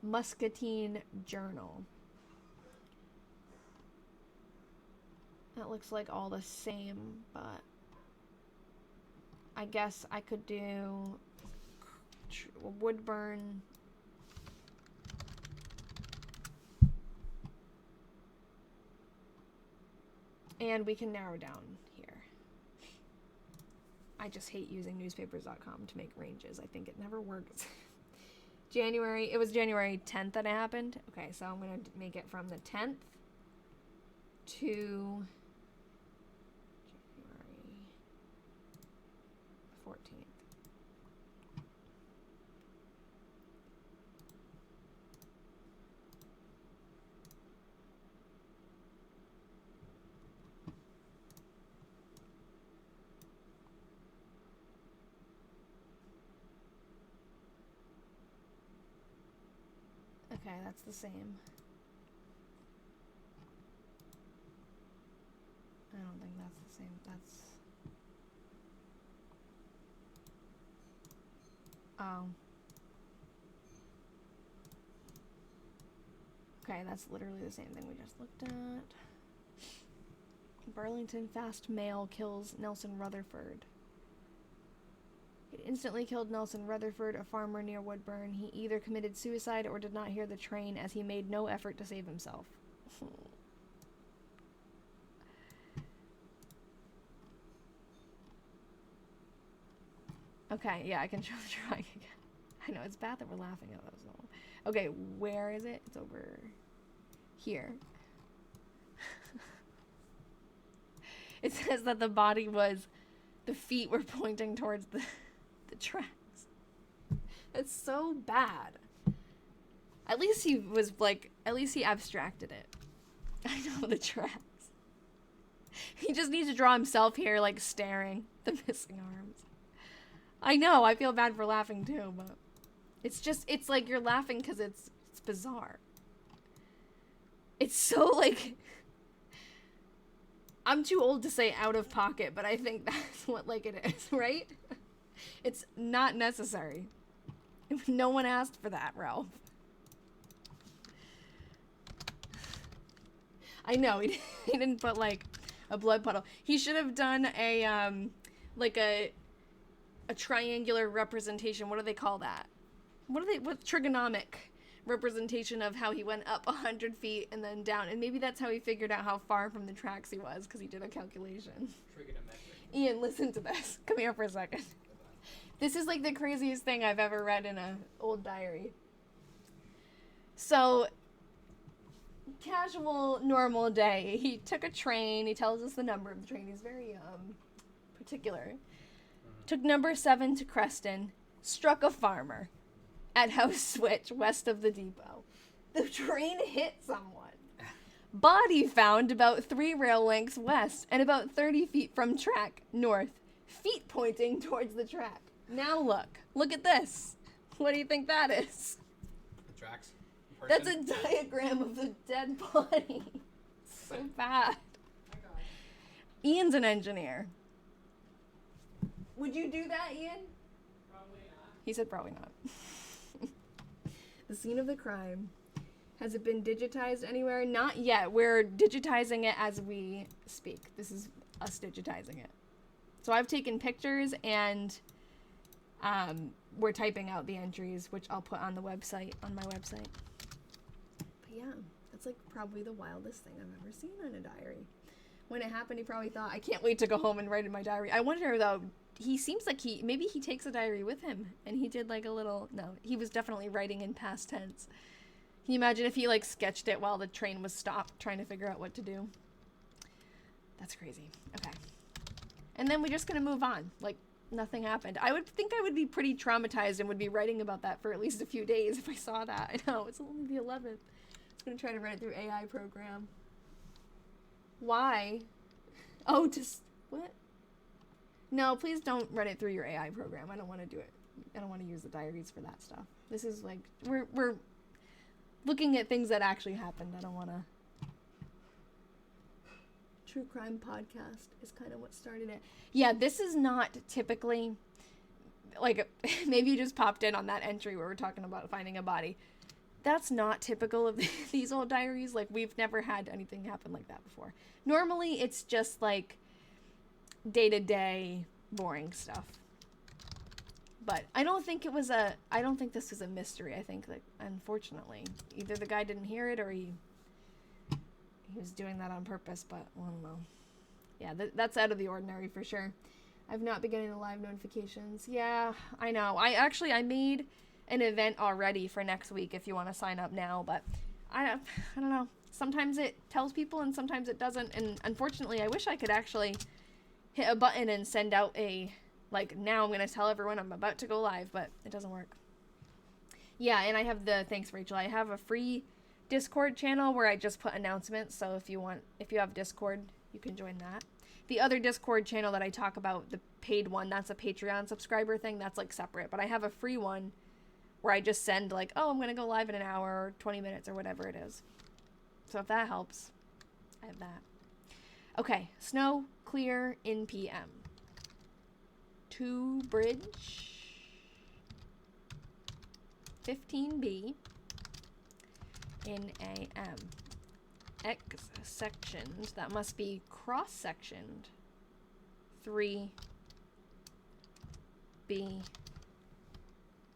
Muscatine Journal. That looks like all the same, but I guess I could do Woodburn. And we can narrow down here. I just hate using newspapers.com to make ranges. I think it never works. It was January 10th that it happened. Okay, so I'm going to make it from the 10th to January 14th. Okay, that's the same. I don't think that's the same. That's... Oh. Okay, that's literally the same thing we just looked at. Burlington Fast Mail kills Nelson Rutherford. It instantly killed Nelson Rutherford, a farmer near Woodburn. He either committed suicide or did not hear the train, as he made no effort to save himself. Okay, yeah, I can show the drawing again. I know, it's bad that we're laughing at those. Okay, where is it? It's over here. It says that the feet were pointing towards the tracks. It's so bad. At least he abstracted it. I know, the tracks. He just needs to draw himself here, like, staring. The missing arms. I know, I feel bad for laughing too, but it's like you're laughing because it's bizarre. It's so, like, I'm too old to say out of pocket, but I think that's what, like, it is, right? It's not necessary. No one asked for that, Ralph. I know, he didn't put, like, a blood puddle. He should have done a triangular representation. What do they call that? What trigonomic representation of how he went up 100 feet and then down. And maybe that's how he figured out how far from the tracks he was, because he did a calculation. Trigonometric. Ian, listen to this. Come here for a second. This is like the craziest thing I've ever read in an old diary. So, casual, normal day. He took a train. He tells us the number of the train. He's very particular. Took number 7 to Creston. Struck a farmer at House Switch, west of the depot. The train hit someone. Body found about 3 rail lengths west and about 30 feet from track north. Feet pointing towards the track. Now look at this. What do you think that is? The tracks. That's a diagram of the dead body. So bad. Ian's an engineer. Would you do that, Ian? Probably not. He said probably not. The scene of the crime. Has it been digitized anywhere? Not yet. We're digitizing it as we speak. This is us digitizing it. So I've taken pictures and we're typing out the entries, which I'll put on the website, on my website. But yeah, that's like probably the wildest thing I've ever seen in a diary. When it happened, he probably thought, I can't wait to go home and write in my diary. I wonder though, he seems like maybe he takes a diary with him and he did like a little, no, he was definitely writing in past tense. Can you imagine if he like sketched it while the train was stopped trying to figure out what to do? That's crazy. Okay. And then we're just going to move on. Like nothing happened. I would think I would be pretty traumatized and would be writing about that for at least a few days if I saw that. I know, it's only the 11th. I'm going to try to run it through AI program. Why? Oh, just, what? No, please don't run it through your AI program. I don't want to do it. I don't want to use the diaries for that stuff. This is like, we're looking at things that actually happened. I don't want to true crime podcast is kind of what started it. Yeah, this is not typically, like, maybe you just popped in on that entry where we're talking about finding a body. That's not typical of these old diaries. Like, we've never had anything happen like that before. Normally, it's just, like, day-to-day boring stuff. But I don't think this was a mystery. I think that, unfortunately, either the guy didn't hear it or he was doing that on purpose, but I don't know. Yeah, that's out of the ordinary for sure. I've not been getting the live notifications. Yeah, I know. I made an event already for next week if you want to sign up now, but I don't know. Sometimes it tells people and sometimes it doesn't, and unfortunately I wish I could actually hit a button and send out a, like, now I'm going to tell everyone I'm about to go live, but it doesn't work. Yeah, and I have thanks Rachel, I have a free Discord channel where I just put announcements, so if you have Discord, you can join that. The other Discord channel that I talk about, the paid one, that's a Patreon subscriber thing, that's like separate, but I have a free one where I just send like, oh, I'm going to go live in an hour or 20 minutes or whatever it is. So if that helps, I have that. Okay, snow clear in PM. To bridge 15B in AM. X sectioned, that must be cross sectioned. 3 B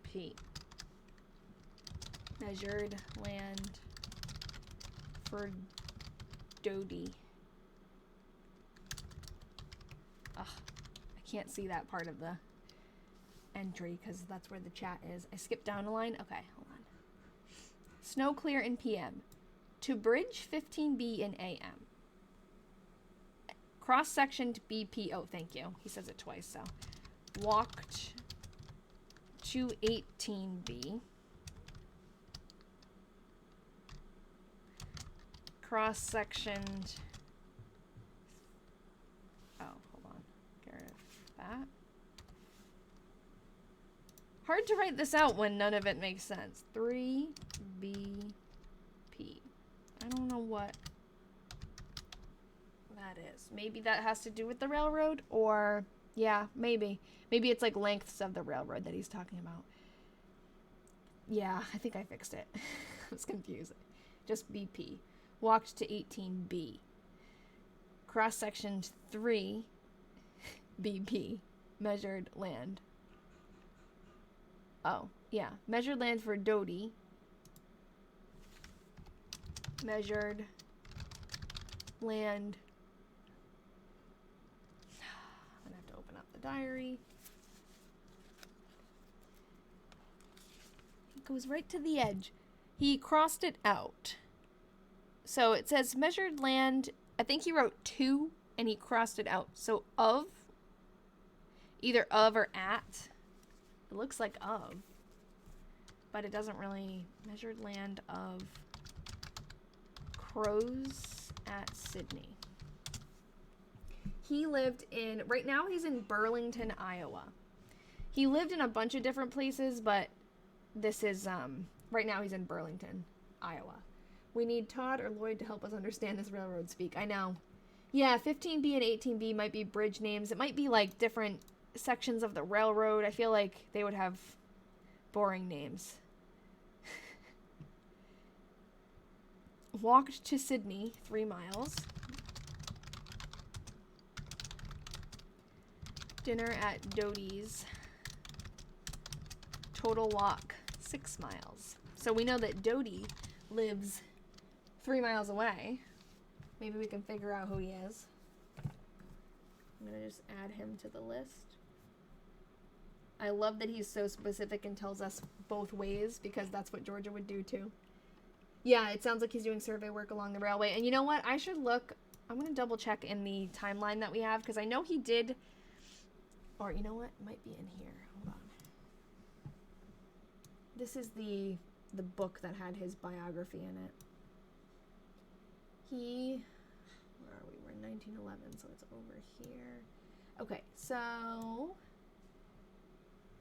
P. Measured land for Dodie. Ugh, I can't see that part of the entry because that's where the chat is. I skipped down a line. Okay, hold on. Snow clear in PM. To bridge 15B in AM. Cross-sectioned BP. Oh, thank you. He says it twice, so. Walked to 18B. Cross-sectioned. Oh, hold on. Get rid of that. Hard to write this out when none of it makes sense. 3BP. I don't know what that is. Maybe that has to do with the railroad, or yeah, maybe it's like lengths of the railroad that he's talking about. Yeah, I think I fixed it. I was confused. Just BP. Walked to 18B. Cross-sectioned 3 BP. Measured land. Oh, yeah. Measured land for Dodie. Measured land. I'm gonna have to open up the diary. It goes right to the edge. He crossed it out. So it says measured land. I think he wrote 2 and he crossed it out. So of. Either of or at. It looks like of. But it doesn't really. Measured land of Crows at Sydney. He lived in, right now he's in Burlington, Iowa. He lived in a bunch of different places, but this is, right now he's in Burlington, Iowa. We need Todd or Lloyd to help us understand this railroad speak. I know. Yeah, 15B and 18B might be bridge names. It might be like different sections of the railroad. I feel like they would have boring names. Walked to Sydney, 3 miles. Dinner at Dodie's. Total walk, 6 miles. So we know that Dodie lives 3 miles away. Maybe we can figure out who he is. I'm going to just add him to the list. I love that he's so specific and tells us both ways because that's what Georgia would do too. Yeah, it sounds like he's doing survey work along the railway. And you know what? I should look. I'm going to double check in the timeline that we have because I know he did. Or you know what? It might be in here. Hold on. This is the book that had his biography in it. Where are we? We're in 1911, so it's over here. Okay, so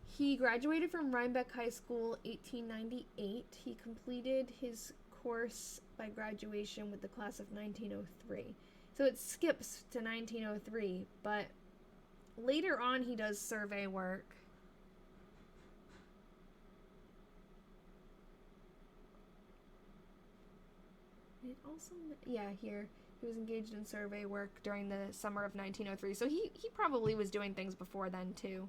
he graduated from Rhinebeck High School 1898. He completed his course by graduation with the class of 1903. So it skips to 1903, but later on he does survey work. It also, yeah, here he was engaged in survey work during the summer of 1903. So he probably was doing things before then too.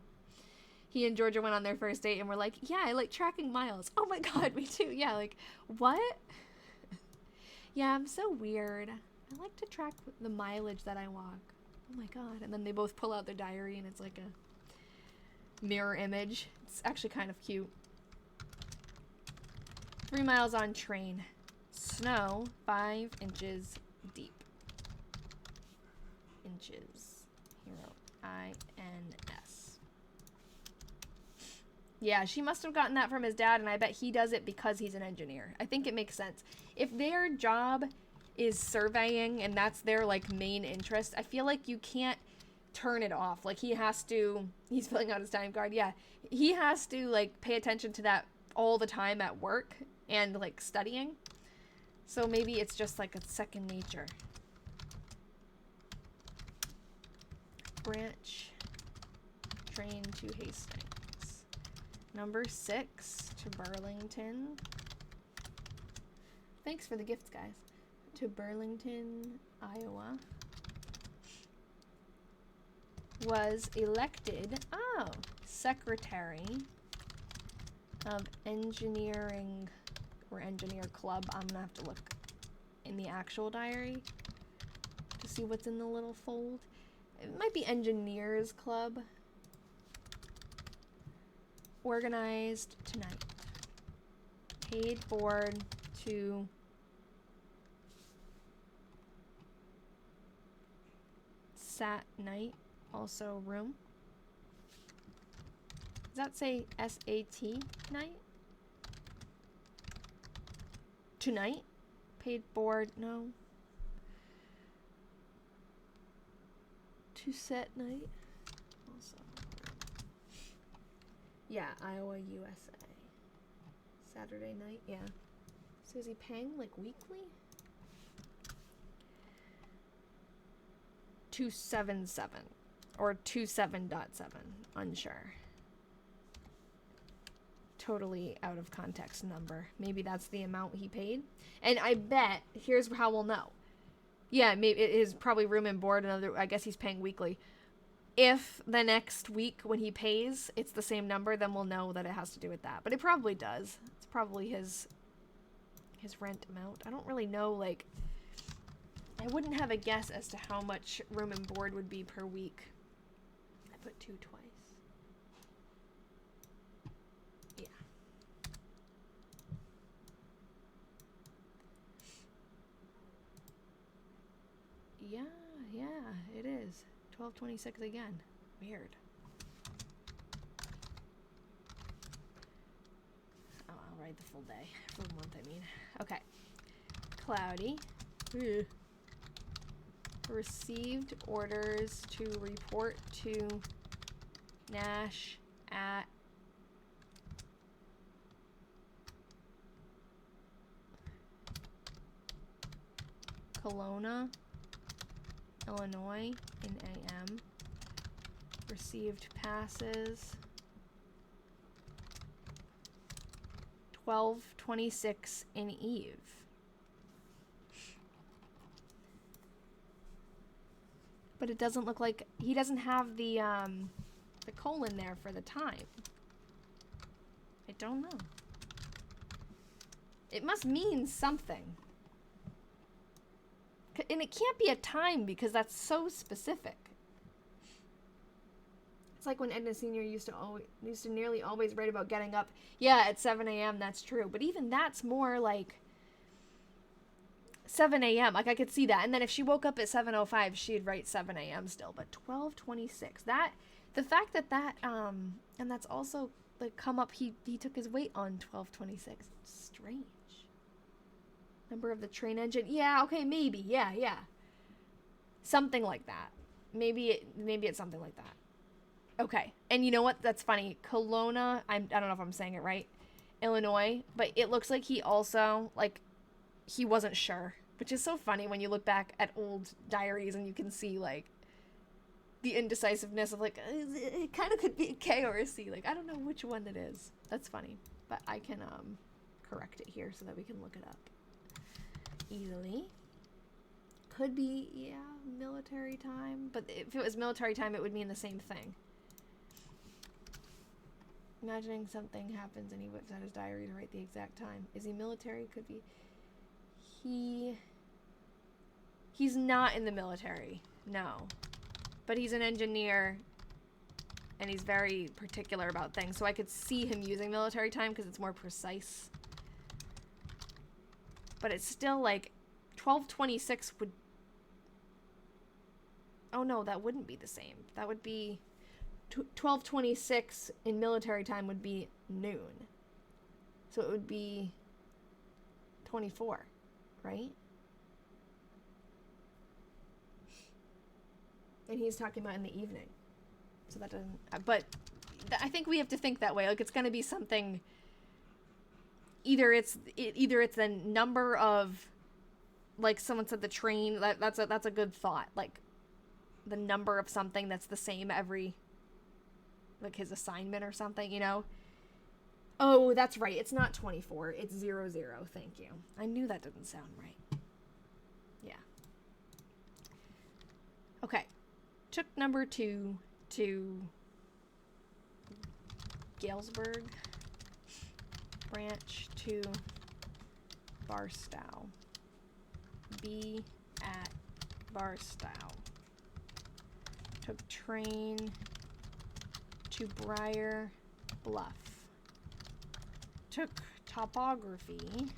He and Georgia went on their first date and were like, yeah, I like tracking miles. Oh my god, me too. Yeah, like, what? Yeah, I'm so weird. I like to track the mileage that I walk. Oh my god. And then they both pull out their diary and it's like a mirror image. It's actually kind of cute. 3 miles on train. Snow 5 inches deep. Inches. He wrote INS. Yeah, she must have gotten that from his dad, and I bet he does it because he's an engineer. I think it makes sense. If their job is surveying and that's their like main interest, I feel like you can't turn it off. Like he has to, he's filling out his time card. Yeah, he has to like pay attention to that all the time at work and like studying. So maybe it's just like a second nature. Branch train to Hastings. Number 6 to Burlington. Thanks for the gifts, guys. To Burlington, Iowa. Was elected, secretary of engineering or engineer club. I'm gonna have to look in the actual diary to see what's in the little fold. It might be engineers club. Organized tonight. Paid board to sat night, also room. Does that say SAT night? Tonight? Paid board, no. To set night. Also. Yeah, Iowa, USA. Saturday night, yeah. So is he paying like weekly? 277 or 27.7, unsure. Totally out of context number. Maybe that's the amount he paid. And I bet, here's how we'll know. Yeah, maybe it is probably room and board. Another, I guess he's paying weekly. If the next week when he pays, it's the same number, then we'll know that it has to do with that. But it probably does. It's probably his rent amount. I don't really know, like, I wouldn't have a guess as to how much room and board would be per week. I put 2 twice. Yeah. Yeah, it is. 1226 again. Weird. Oh, I'll write the full day. Full month, I mean. Okay. Cloudy. Ugh. Received orders to report to Nash at Kelowna, Illinois in AM. Received passes 12:26 in Eve. But it doesn't look like he doesn't have the colon there for the time. I don't know. It must mean something. And it can't be a time because that's so specific. It's like when Edna Sr. used to nearly always write about getting up. Yeah, at 7 a.m. That's true. But even that's more like 7 a.m. Like I could see that. And then if she woke up at 7:05, she'd write 7 a.m. still. But 12:26. That the fact that and that's also like come up. He took his weight on 12:26. Strange. Number of the train engine. Yeah. Okay. Maybe. Yeah. Something like that. Maybe it's something like that. Okay. And you know what? That's funny. Kelowna. I don't know if I'm saying it right. Illinois. But it looks like he also he wasn't sure Which is so funny when you look back at old diaries and you can see, like, the indecisiveness of, like, it kind of could be a K or a C. Like, I don't know which one it is. That's funny. But I can correct it here so that we can look it up easily. Could be, yeah, military time. But if it was military time, it would mean the same thing. Imagining something happens and he whips out his diary to write the exact time. Is he military? Could be. He's not in the military. No. But he's an engineer and he's very particular about things. So I could see him using military time because it's more precise. But it's still like 12:26 would... Oh no, that wouldn't be the same. That would be... 12:26 in military time would be noon. So it would be 24, right? And he's talking about in the evening. So that doesn't... But I think we have to think that way. Like, it's going to be something... Either it's the number of... Like, someone said the train. That's a good thought. Like, the number of something that's the same every... Like, his assignment or something, you know? Oh, that's right. It's not 24. It's 00. Thank you. I knew that didn't sound right. Yeah. Okay. Took number 2 to Galesburg. Branch to Barstow. Be at Barstow. Took train to Briar Bluff. Took topography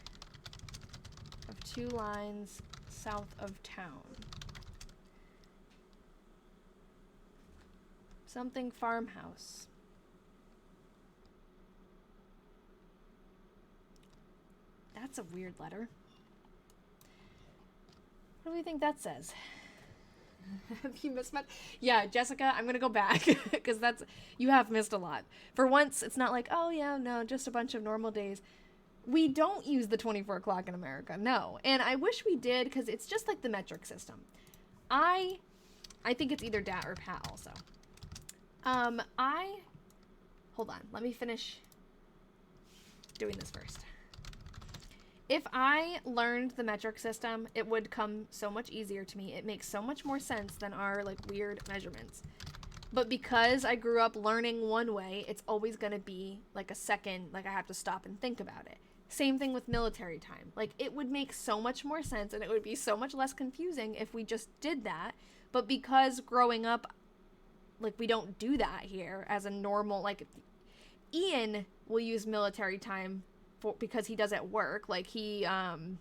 of 2 lines south of town. Something farmhouse. That's a weird letter. What do we think that says? Have you missed much? Yeah, Jessica, I'm gonna go back because you have missed a lot. For once, it's not like, oh yeah, no, just a bunch of normal days. We don't use the 24 o'clock in America, no. And I wish we did because it's just like the metric system. I think it's either DAT or PAT also. Hold on, let me finish doing this first. If I learned the metric system, it would come so much easier to me. It makes so much more sense than our, like, weird measurements. But because I grew up learning one way, it's always going to be, like, a second, like, I have to stop and think about it. Same thing with military time. Like, it would make so much more sense, and it would be so much less confusing if we just did that. But because growing up, like, we don't do that here as a normal, like, Ian will use military time because he does at work. Like, he on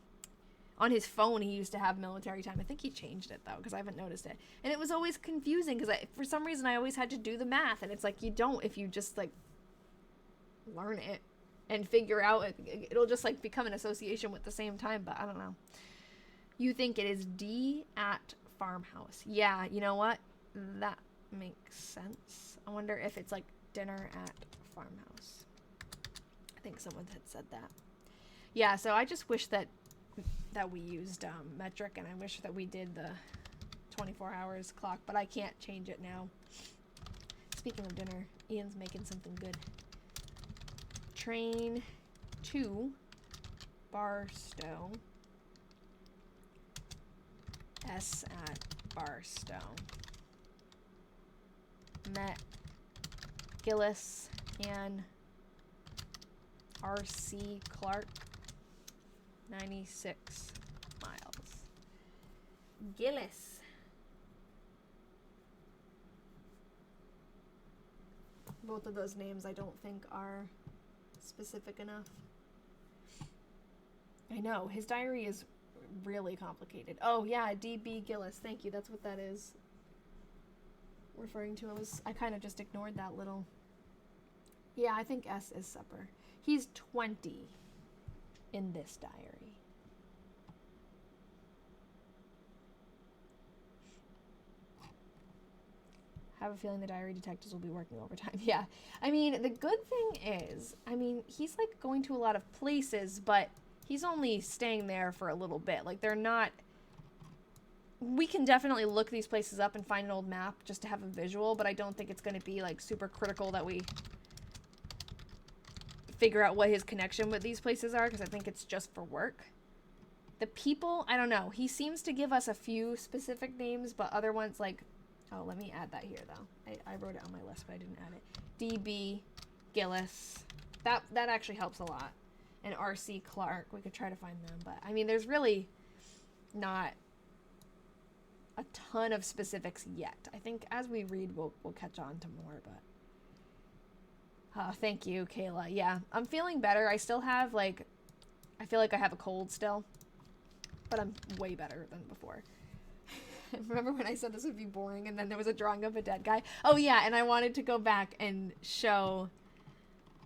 his phone he used to have military time. I think he changed it though because I haven't noticed it, and it was always confusing because for some reason I always had to do the math, and it's like you don't if you just like learn it and figure out it'll just like become an association with the same time. But I don't know. You think it is D at farmhouse? Yeah, you know what, that makes sense. I wonder if it's like dinner at farmhouse. I think someone had said that. Yeah, so I just wish that we used metric, and I wish that we did the 24 hours clock, but I can't change it now. Speaking of dinner, Ian's making something good. Train to Barstow. S at Barstow. Met Gillis and R.C. Clark, 96 miles. Gillis. Both of those names I don't think are specific enough. I know, his diary is really complicated. Oh yeah, D.B. Gillis, thank you, that's what that is referring to. I kind of just ignored that little... Yeah, I think S is supper. He's 20 in this diary. I have a feeling the diary detectives will be working overtime. Yeah. I mean, the good thing is, I mean, he's like going to a lot of places, but he's only staying there for a little bit. Like, they're not... We can definitely look these places up and find an old map just to have a visual, but I don't think it's going to be, like, super critical that we figure out what his connection with these places are, because I think it's just for work. The people, I don't know. He seems to give us a few specific names, but other ones, like... Oh, let me add that here, though. I wrote it on my list, but I didn't add it. DB Gillis. That actually helps a lot. And R.C. Clark. We could try to find them, but, I mean, there's really not a ton of specifics yet. I think as we read, we'll catch on to more, but... thank you, Kayla. Yeah, I'm feeling better. I still have, like... I feel like I have a cold still. But I'm way better than before. Remember when I said this would be boring and then there was a drawing of a dead guy? Oh, yeah, and I wanted to go back and show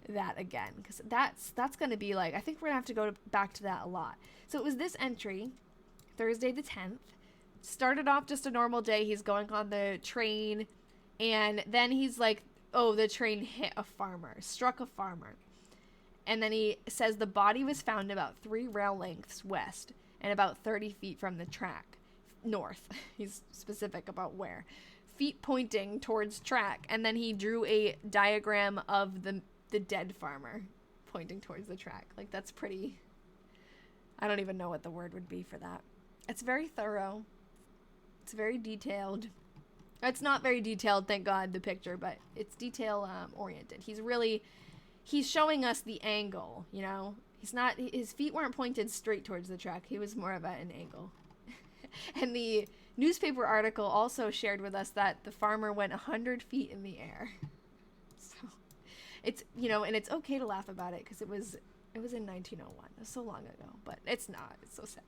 that again. Because that's going to be, like... I think we're going to have to go back to that a lot. So it was this entry, Thursday the 10th. Started off just a normal day. He's going on the train. And then he's like, oh, the train hit a farmer. Struck a farmer. And then he says the body was found about 3 rail lengths west and about 30 feet from the track. North. He's specific about where. Feet pointing towards track. And then he drew a diagram of the dead farmer pointing towards the track. Like, that's pretty... I don't even know what the word would be for that. It's very thorough. It's very detailed. It's not very detailed, thank God, the picture, but it's detail oriented. He's showing us the angle, you know? His feet weren't pointed straight towards the track. He was more of at an angle. And the newspaper article also shared with us that the farmer went 100 feet in the air. So it's, you know, and it's okay to laugh about it because it was in 1901. It was so long ago, but it's not. It's so sad.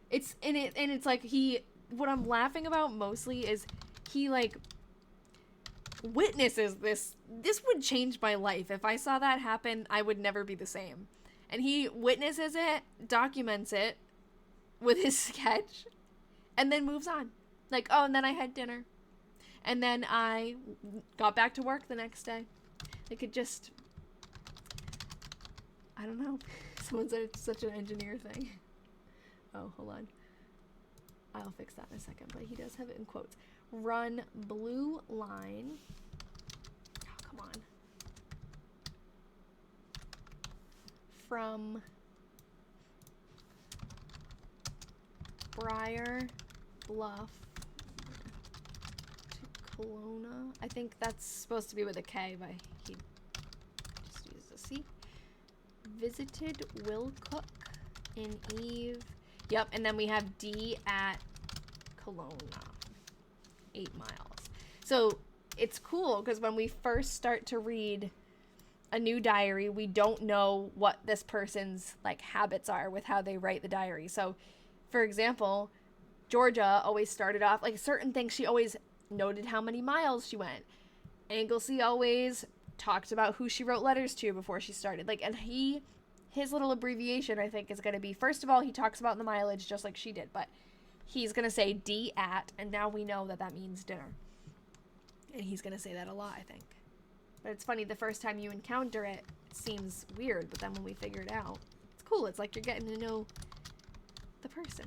It's like what I'm laughing about mostly is he, like, witnesses this. This would change my life. If I saw that happen, I would never be the same. And he witnesses it, documents it with his sketch, and then moves on. Like, oh, and then I had dinner. And then I got back to work the next day. Like, it just... I don't know. Someone said it's such an engineer thing. Oh, hold on. I'll fix that in a second, but he does have it in quotes. Run blue line. Oh, come on. From Briar Bluff to Kelowna. I think that's supposed to be with a K, but he just uses a C. Visited Will Cook in Eve. Yep, and then we have D at Kelowna. 8 miles. So it's cool because when we first start to read a new diary, we don't know what this person's, like, habits are with how they write the diary. So, for example, Georgia always started off, like, certain things, she always noted how many miles she went. Anglesey always talked about who she wrote letters to before she started. Like, and his little abbreviation, I think, is going to be, first of all, he talks about the mileage just like she did, but he's going to say D at, and now we know that that means dinner. And he's going to say that a lot, I think. But it's funny, the first time you encounter it, it seems weird, but then when we figure it out, it's cool. It's like you're getting to know the person.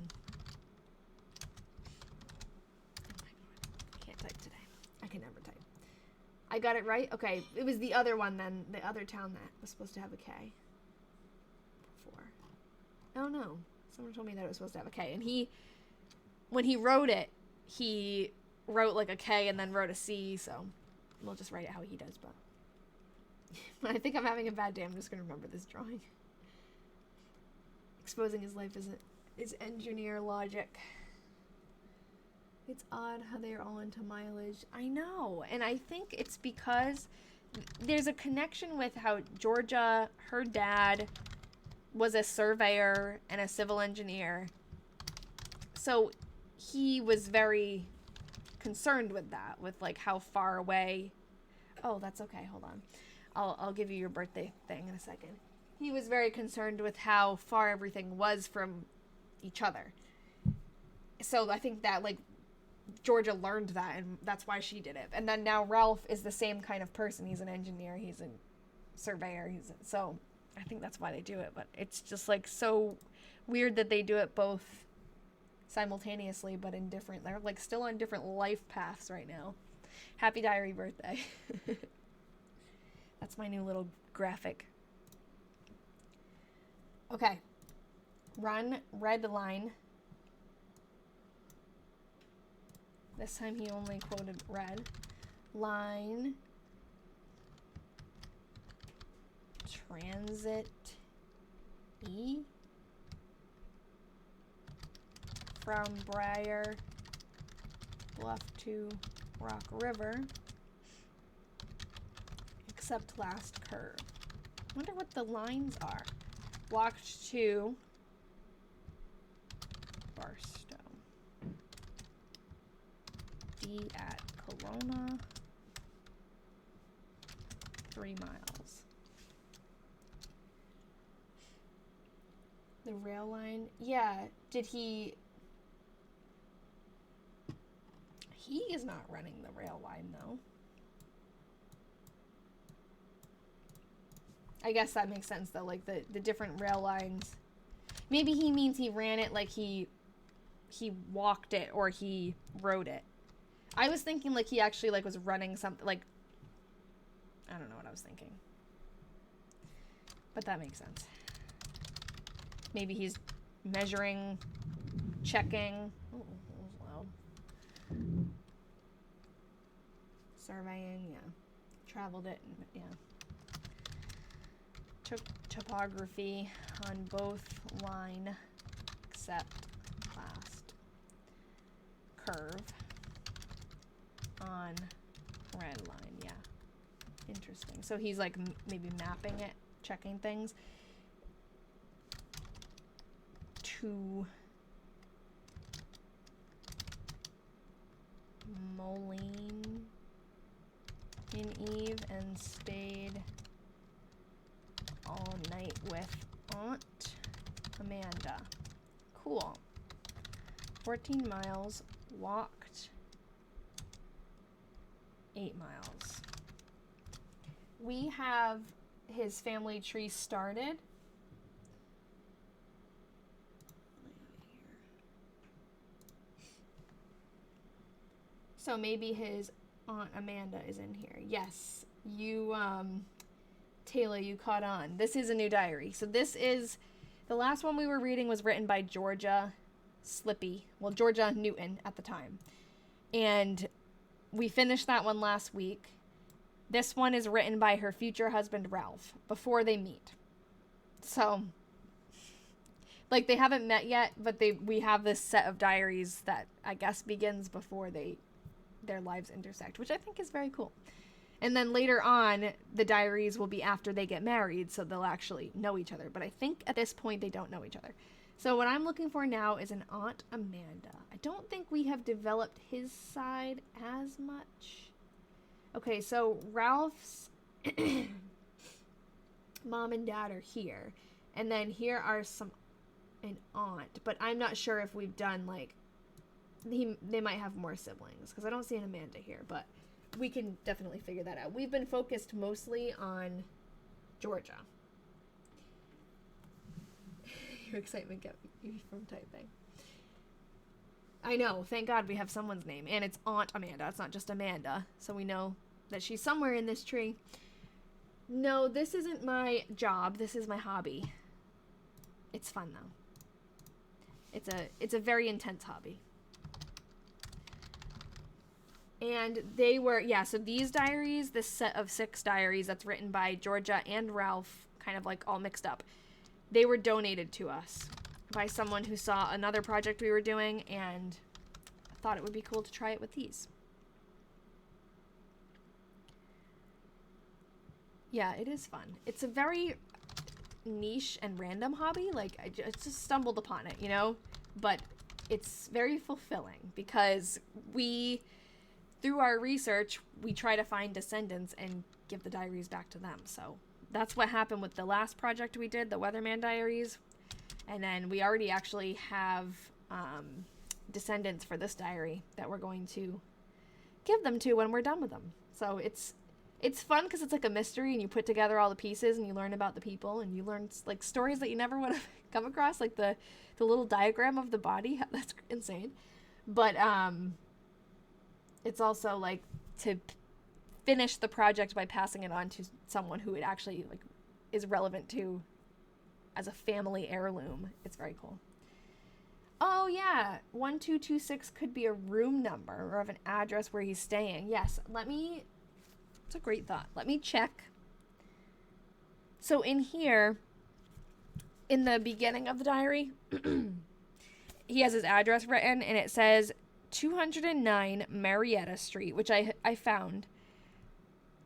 Oh my God. I can't type today. I can never type. I got it right? Okay, it was the other one then, the other town that was supposed to have a K. Before. Oh no. Someone told me that it was supposed to have a K. And when he wrote it, he wrote like a K and then wrote a C, so we'll just write it how he does, but when I think I'm having a bad day, I'm just going to remember this drawing. Exposing his life is engineer logic. It's odd how they are all into mileage. I know, and I think it's because there's a connection with how Georgia, her dad, was a surveyor and a civil engineer. So he was very concerned with that, with like how far away. Oh, that's okay. Hold on. I'll give you your birthday thing in a second. He was very concerned with how far everything was from each other. So I think that like Georgia learned that, and that's why she did it. And then now Ralph is the same kind of person. He's an engineer. He's a surveyor. So I think that's why they do it, but it's just like so weird that they do it both simultaneously, but in different, they're like still on different life paths right now. Happy diary birthday. That's my new little graphic. Okay. Run red line. This time he only quoted red. Line. Transit E. From Briar Bluff to Rock River. Except last curve. Wonder what the lines are. Walked to Barstow. D at Kelowna. 3 miles. The rail line. Yeah. Did he... He is not running the rail line, though. I guess that makes sense, though. Like, the different rail lines. Maybe he means he ran it like he walked it or he rode it. I was thinking, like, he actually, like, was running something, like... I don't know what I was thinking. But that makes sense. Maybe he's measuring, checking. Oh, that was loud. Surveying, yeah. Traveled it, yeah. Took topography on both line except last curve on red line, yeah. Interesting. So he's like maybe mapping it, checking things. To Moline in Eve and stayed all night with Aunt Amanda. Cool. 14 miles. Walked 8 miles. We have his family tree started. So maybe his Aunt Amanda is in here. Yes, you, Taylor, you caught on. This is a new diary. So this is, the last one we were reading was written by Georgia Slippy. Well, Georgia Newton at the time. And we finished that one last week. This one is written by her future husband, Ralph, before they meet. So, like, they haven't met yet, but we have this set of diaries that I guess begins before their lives intersect, which I think is very cool. And then later on, the diaries will be after they get married, so they'll actually know each other. But I think at this point, they don't know each other. So what I'm looking for now is an Aunt Amanda. I don't think we have developed his side as much. Okay, so Ralph's mom and dad are here. And then here are an aunt. But I'm not sure if we've done, like, they might have more siblings. Because I don't see an Amanda here, but we can definitely figure that out. We've been focused mostly on Georgia. Your excitement kept you from typing. I know, thank God we have someone's name. And it's Aunt Amanda. It's not just Amanda. So we know that she's somewhere in this tree. No, this isn't my job. This is my hobby. It's fun, though. It's a very intense hobby. And they were, yeah, so these diaries, this set of 6 diaries that's written by Georgia and Ralph, kind of like all mixed up, they were donated to us by someone who saw another project we were doing and thought it would be cool to try it with these. Yeah, it is fun. It's a very niche and random hobby. Like, I just stumbled upon it, you know? But it's very fulfilling because through our research, we try to find descendants and give the diaries back to them. So that's what happened with the last project we did, the Weatherman Diaries. And then we already actually have descendants for this diary that we're going to give them to when we're done with them. So it's It's fun because it's like a mystery, and you put together all the pieces, and you learn about the people, and you learn like stories that you never would have come across, like the little diagram of the body. That's insane. But it's also like to finish the project by passing it on to someone who it actually like is relevant to as a family heirloom. It's very cool. Oh yeah, 1226 could be a room number or of an address where he's staying. Yes, it's a great thought. Let me check. So in here, in the beginning of the diary, he has his address written, and it says 209 Marietta Street, which I found.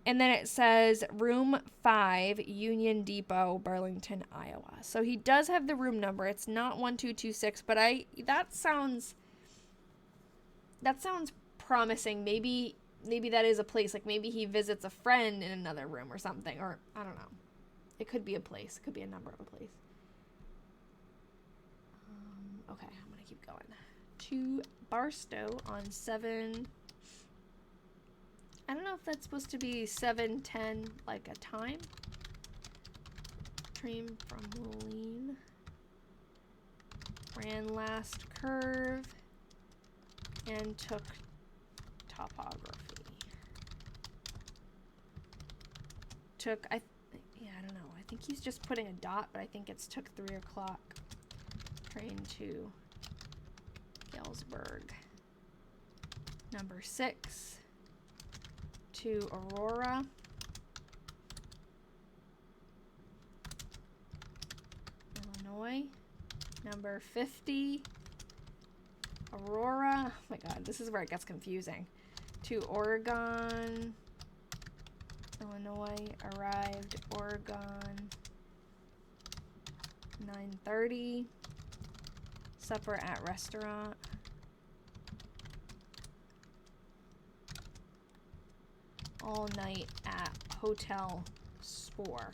And then it says room 5, Union Depot, Burlington, Iowa. So he does have the room number. It's not 1226, but that sounds promising. Maybe that is a place. Like maybe he visits a friend in another room or something, or I don't know. It could be a place. It could be a number of a place. Okay, I'm gonna keep going. To Barstow on 7. I don't know if that's supposed to be 7:10, like a time. Train from Moline. Ran last curve and took topography. I don't know. I think he's just putting a dot, but I think it's took 3 o'clock. Train to Galesburg. Number 6. To Aurora. Illinois. Number 50. Aurora. Oh my god, this is where it gets confusing. To Oregon. Illinois. Arrived Oregon. 9:30. Supper at restaurant. All night at Hotel Spore.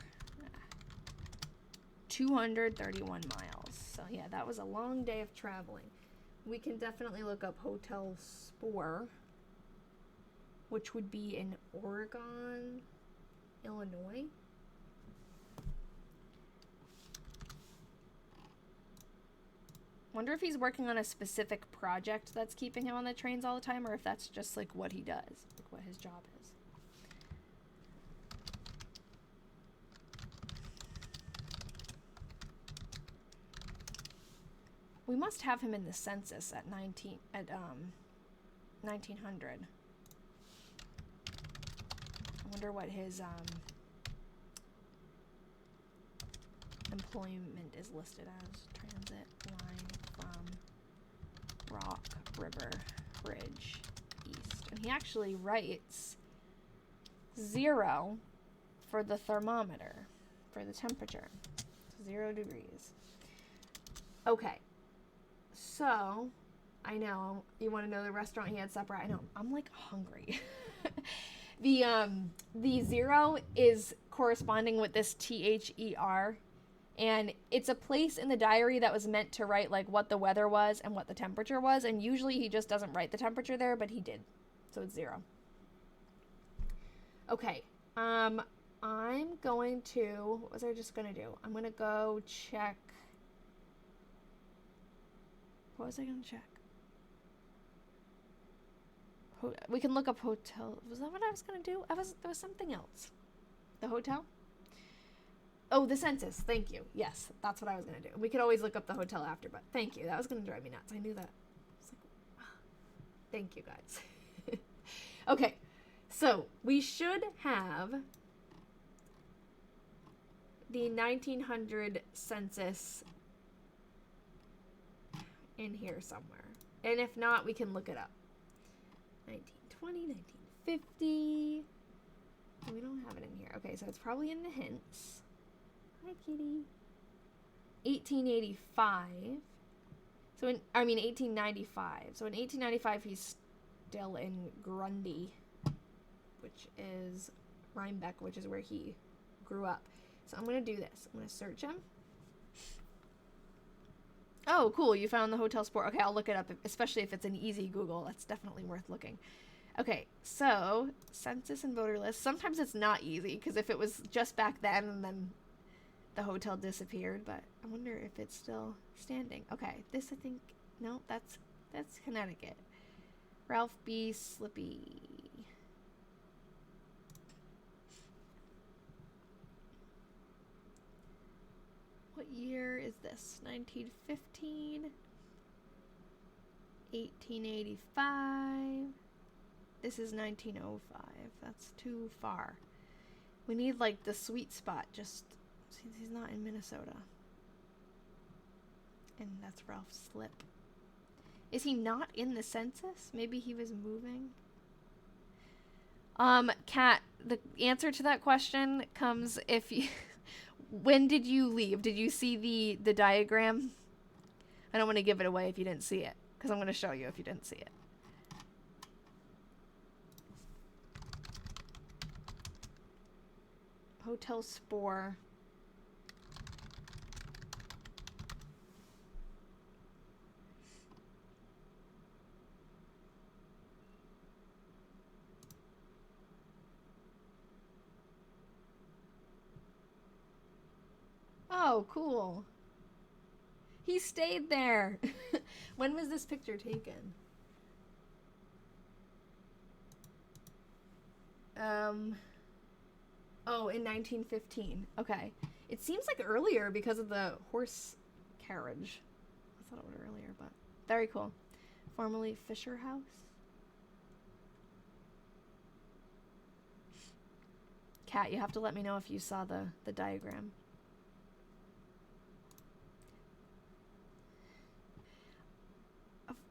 231 miles. So yeah, that was a long day of traveling. We can definitely look up Hotel Spore, which would be in Oregon, Illinois. Wonder if he's working on a specific project that's keeping him on the trains all the time, or if that's just like what he does, like what his job is. We must have him in the census at 1900. I wonder what his employment is listed as. Transit line from Rock River Bridge east. And he actually writes 0 for the thermometer, for the temperature. 0 degrees. Okay. So, I know, you want to know the restaurant he had supper at? I know, I'm like hungry. The 0 is corresponding with this THER, and it's a place in the diary that was meant to write like what the weather was and what the temperature was, and usually he just doesn't write the temperature there, but he did. So it's 0. Okay. I'm going to, what was I just going to do? I'm going to go check. What was I going to check? We can look up hotel. Was that what I was going to do? There was something else. The hotel? Oh, the census. Thank you. Yes, that's what I was going to do. We could always look up the hotel after, but thank you. That was going to drive me nuts. I knew that. I was like, thank you, guys. Okay, so we should have the 1900 census in here somewhere. And if not, we can look it up. 1920, 1950. We don't have it in here. Okay, so it's probably in the hints. Hi, kitty. 1885. 1895. So in 1895, he's still in Grundy, which is Rhinebeck, which is where he grew up. So I'm going to do this. I'm going to search him. Oh, cool. You found the Hotel Sport. Okay, I'll look it up, especially if it's an easy Google. That's definitely worth looking. Okay, so census and voter list. Sometimes it's not easy because if it was just back then and then the hotel disappeared, but I wonder if it's still standing. Okay, this I think no, that's Connecticut. Ralph B Slippy. What year is this? 1915, 1885. This is 1905. That's too far. We need like the sweet spot. Just he's not in Minnesota. And that's Ralph Slip. Is he not in the census? Maybe he was moving. Kat, the answer to that question comes if you when did you leave? Did you see the diagram? I don't want to give it away if you didn't see it, because I'm going to show you if you didn't see it. Hotel Spore. Oh, cool. He stayed there. When was this picture taken? Oh, in 1915. Okay. It seems like earlier because of the horse carriage. I thought it was earlier, but very cool. Formerly Fisher House. Kat, you have to let me know if you saw the diagram.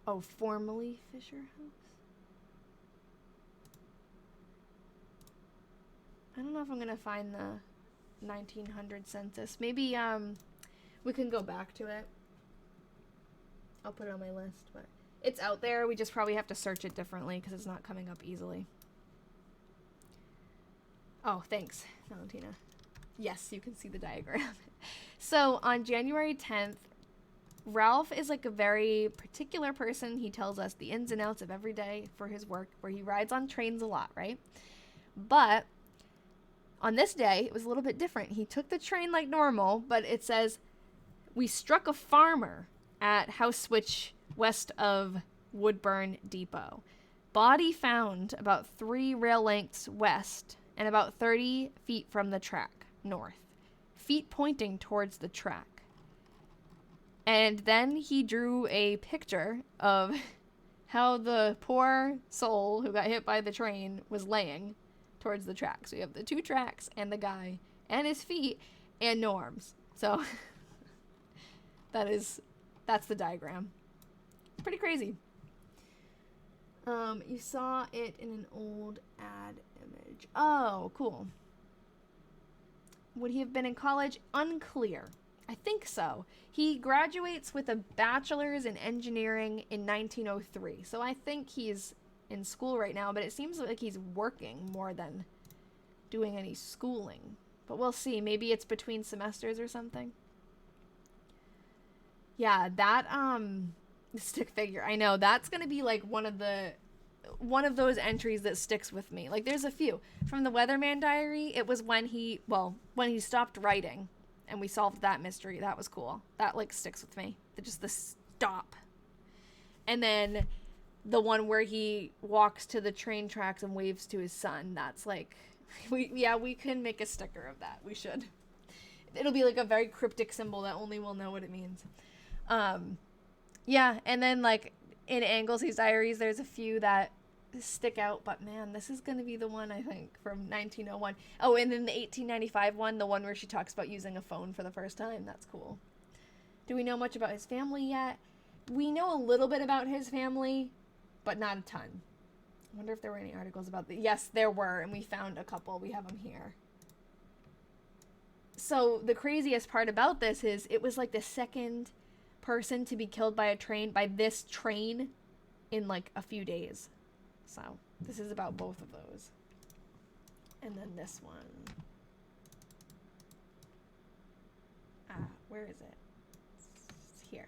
Oh, formerly Fisher House? I don't know if I'm gonna find the 1900 census. Maybe we can go back to it. I'll put it on my list, but it's out there. We just probably have to search it differently because it's not coming up easily. Oh, thanks, Valentina. Yes, you can see the diagram. So on January 10th, Ralph is like a very particular person. He tells us the ins and outs of every day for his work, where he rides on trains a lot, right? But on this day, it was a little bit different. He took the train like normal, but it says, we struck a farmer at House Switch west of Woodburn Depot. Body found about 3 rail lengths west and about 30 feet from the track north. Feet pointing towards the track. And then he drew a picture of how the poor soul who got hit by the train was laying towards the track. So you have the 2 tracks and the guy and his feet and no arms. So that's the diagram. Pretty crazy. You saw it in an old ad image. Oh, cool. Would he have been in college? Unclear. I think so. He graduates with a bachelor's in engineering in 1903. So I think he's in school right now, but it seems like he's working more than doing any schooling. But we'll see. Maybe it's between semesters or something. Yeah, that stick figure. I know that's going to be like one of those entries that sticks with me. Like there's a few. From the Weatherman Diary, it was when he stopped writing and we solved that mystery. That was cool. That like sticks with me. Just the stop. And then the one where he walks to the train tracks and waves to his son. That's like we can make a sticker of that. We should. It'll be like a very cryptic symbol that only we'll know what it means. Yeah, and then like in Anglesy's Diaries, there's a few that stick out, but man, this is going to be the one I think from 1901. Oh, and then the 1895 one, the one where she talks about using a phone for the first time. That's cool. Do we know much about his family yet? We know a little bit about his family, but not a ton. I wonder if there were any articles about that. Yes, there were, and we found a couple. We have them here. So the craziest part about this is it was like the second person to be killed by this train in like a few days. So this is about both of those. And then this one. Where is it? It's here.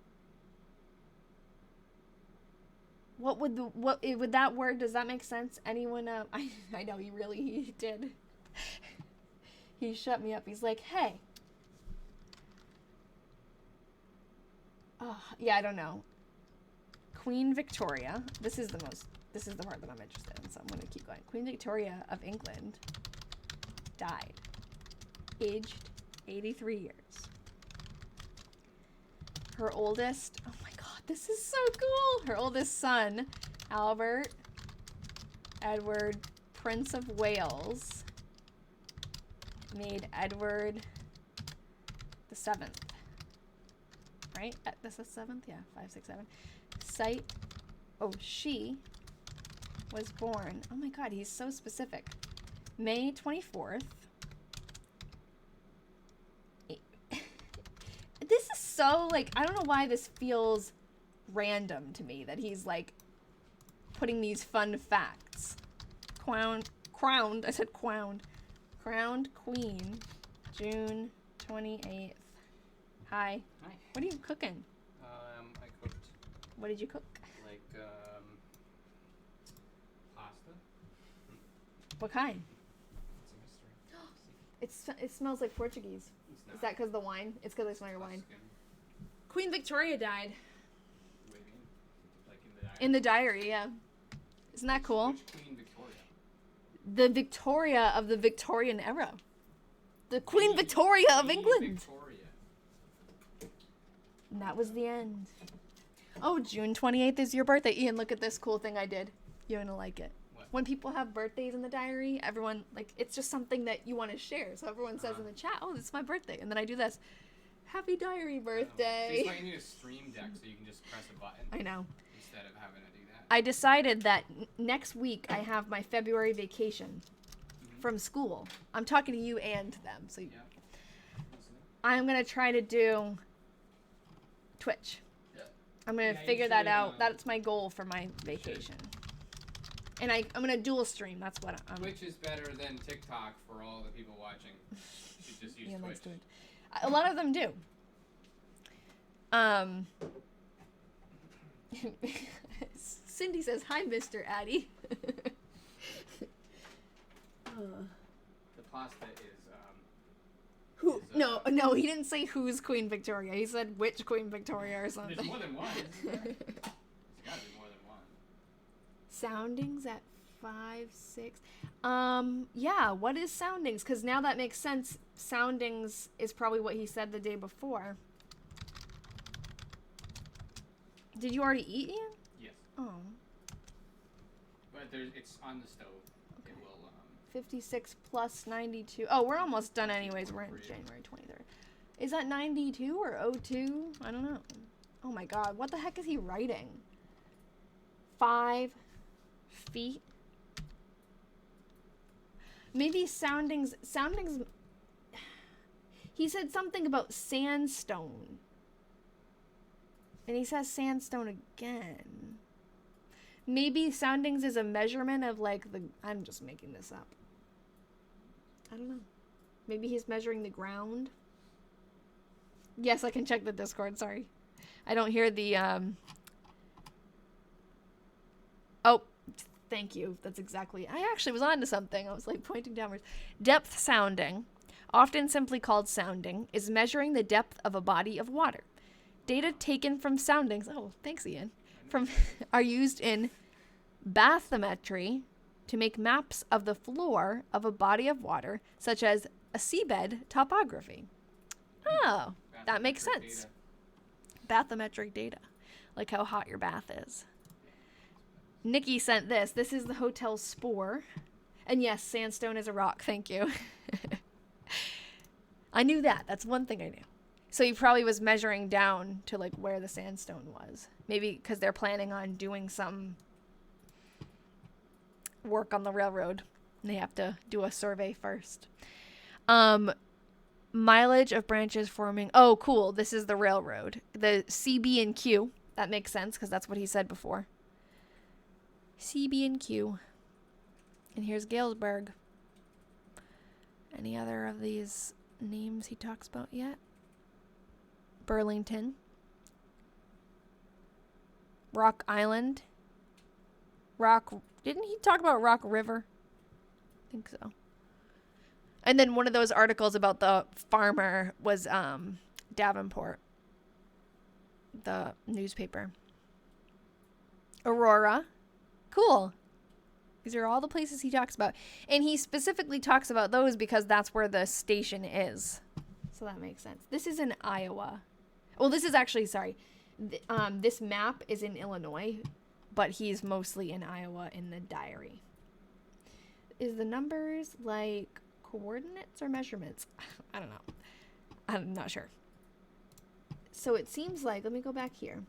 What would would that word, does that make sense? Anyone, I know he did. He shut me up. He's like, hey. Oh, yeah, I don't know. Queen Victoria. This is the part that I'm interested in, so I'm going to keep going. Queen Victoria of England died, aged 83 years. Her oldest, oh my god, this is so cool. Her oldest son, Albert Edward, Prince of Wales, made Edward the 7th. Right? This is 7th? Yeah, 5, 6, 7. She was born, oh my god, he's so specific. May 24th. This is so, like, I don't know why this feels random to me, that he's, like, putting these fun facts. Crowned Queen, June 28th. Hi. Hi. What are you cooking? I cooked What did you cook? like pasta. What kind? It's a mystery. It smells like Portuguese. It's not. Is that because of the wine? It's because I smell your wine. Tuscan. Queen Victoria died. Wait, like in the diary? In the diary, yeah. Isn't that cool? Which Queen Victoria? The Victoria of the Victorian era. The Queen Victoria of England. Victoria. And that was the end. Oh, June 28th is your birthday. Ian, look at this cool thing I did. You're going to like it. What? When people have birthdays in the diary, everyone, like, it's just something that you want to share. So everyone says in the chat, oh, this is my birthday. And then I do this. Happy diary birthday. It's like you need a stream deck so you can just press a button. I know. Instead of having to do that. I decided that next week I have my February vacation from school. I'm talking to you and to them. So Yeah. I'm going to try to do Twitch. Yeah. I'm going to Yeah, you figure that should, out. That's my goal for my vacation. And I'm going to dual stream. That's what I'm... Twitch is better than TikTok for all the people watching. You should just use Ian likes Twitch. Twitch. A lot of them do. Cindy says, hi, Mr. Addy. The pasta is Who? Is, No, he didn't say who's Queen Victoria. He said which Queen Victoria or something. there's more than one, isn't there? There's gotta be more than one. Soundings at 5, 6. Yeah, what is soundings? Because now that makes sense. Soundings is probably what he said the day before. Did you already eat, Ian? Yes. Oh. But it's on the stove. It will 56 plus 92. Oh, we're almost done anyways. We're in January 23rd. Is that 92 or 02? I don't know. Oh my god, what the heck is he writing? 5 feet? Maybe soundings... He said something about sandstone. And he says sandstone again. Maybe soundings is a measurement of, like, the... I'm just making this up. I don't know. Maybe he's measuring the ground. Yes, I can check the Discord, sorry. I don't hear the, Oh, thank you. That's exactly... I actually was on to something. I was, like, pointing downwards. Depth sounding, often simply called sounding, is measuring the depth of a body of water. Data taken from soundings... Oh, thanks, Ian. Are used in bathymetry to make maps of the floor of a body of water, such as a seabed topography. Oh, that makes sense. Bathymetric data, like how hot your bath is. Nikki sent this. This is the Hotel Spore. And yes, sandstone is a rock. Thank you. I knew that. That's one thing I knew. So he probably was measuring down to, like, where the sandstone was. Maybe because they're planning on doing some work on the railroad. And they have to do a survey first. Mileage of branches forming... Oh, cool. This is the railroad. The CB and Q. That makes sense because that's what he said before. CB and Q. And here's Galesburg. Any other of these names he talks about yet? Burlington. Rock Island. Rock. Didn't he talk about Rock River? I think so. And then one of those articles about the farmer was Davenport, the newspaper. Aurora. Cool. These are all the places he talks about. And he specifically talks about those because that's where the station is. So that makes sense. This is in Iowa. Well, this is actually, sorry. This map is in Illinois, but he's mostly in Iowa in the diary. Is the numbers like coordinates or measurements? I don't know. I'm not sure. So it seems like, let me go back here.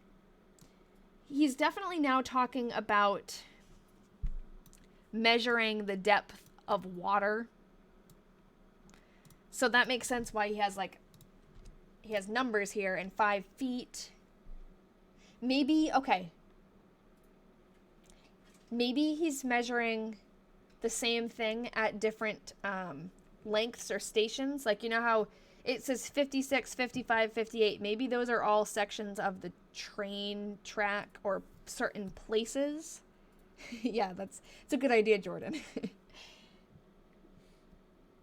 He's definitely now talking about measuring the depth of water. So that makes sense why he has numbers here and 5 feet. Maybe, okay. Maybe he's measuring the same thing at different lengths or stations. Like, you know how it says 56, 55, 58. Maybe those are all sections of the train track or certain places. Yeah, it's a good idea, Jordan.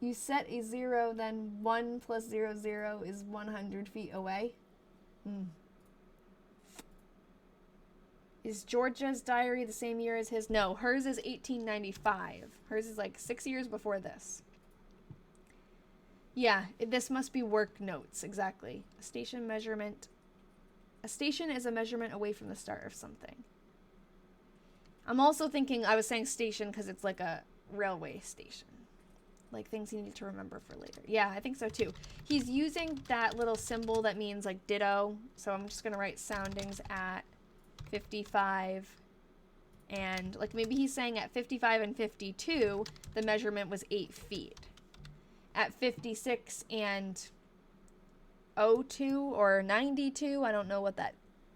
You set a 0, then 1 plus 0, 0 is 100 feet away. Is Georgia's diary the same year as his? No, hers is 1895. Hers is like 6 years before this. Yeah, this must be work notes, exactly. A station measurement. A station is a measurement away from the start of something. I'm also thinking, I was saying station because it's like a railway station. Like things you need to remember for later. Yeah, I think so too. He's using that little symbol that means like ditto. So I'm just going to write soundings at 55. And like maybe he's saying at 55 and 52, the measurement was 8 feet. At 56 and 02 or 92, I don't know what that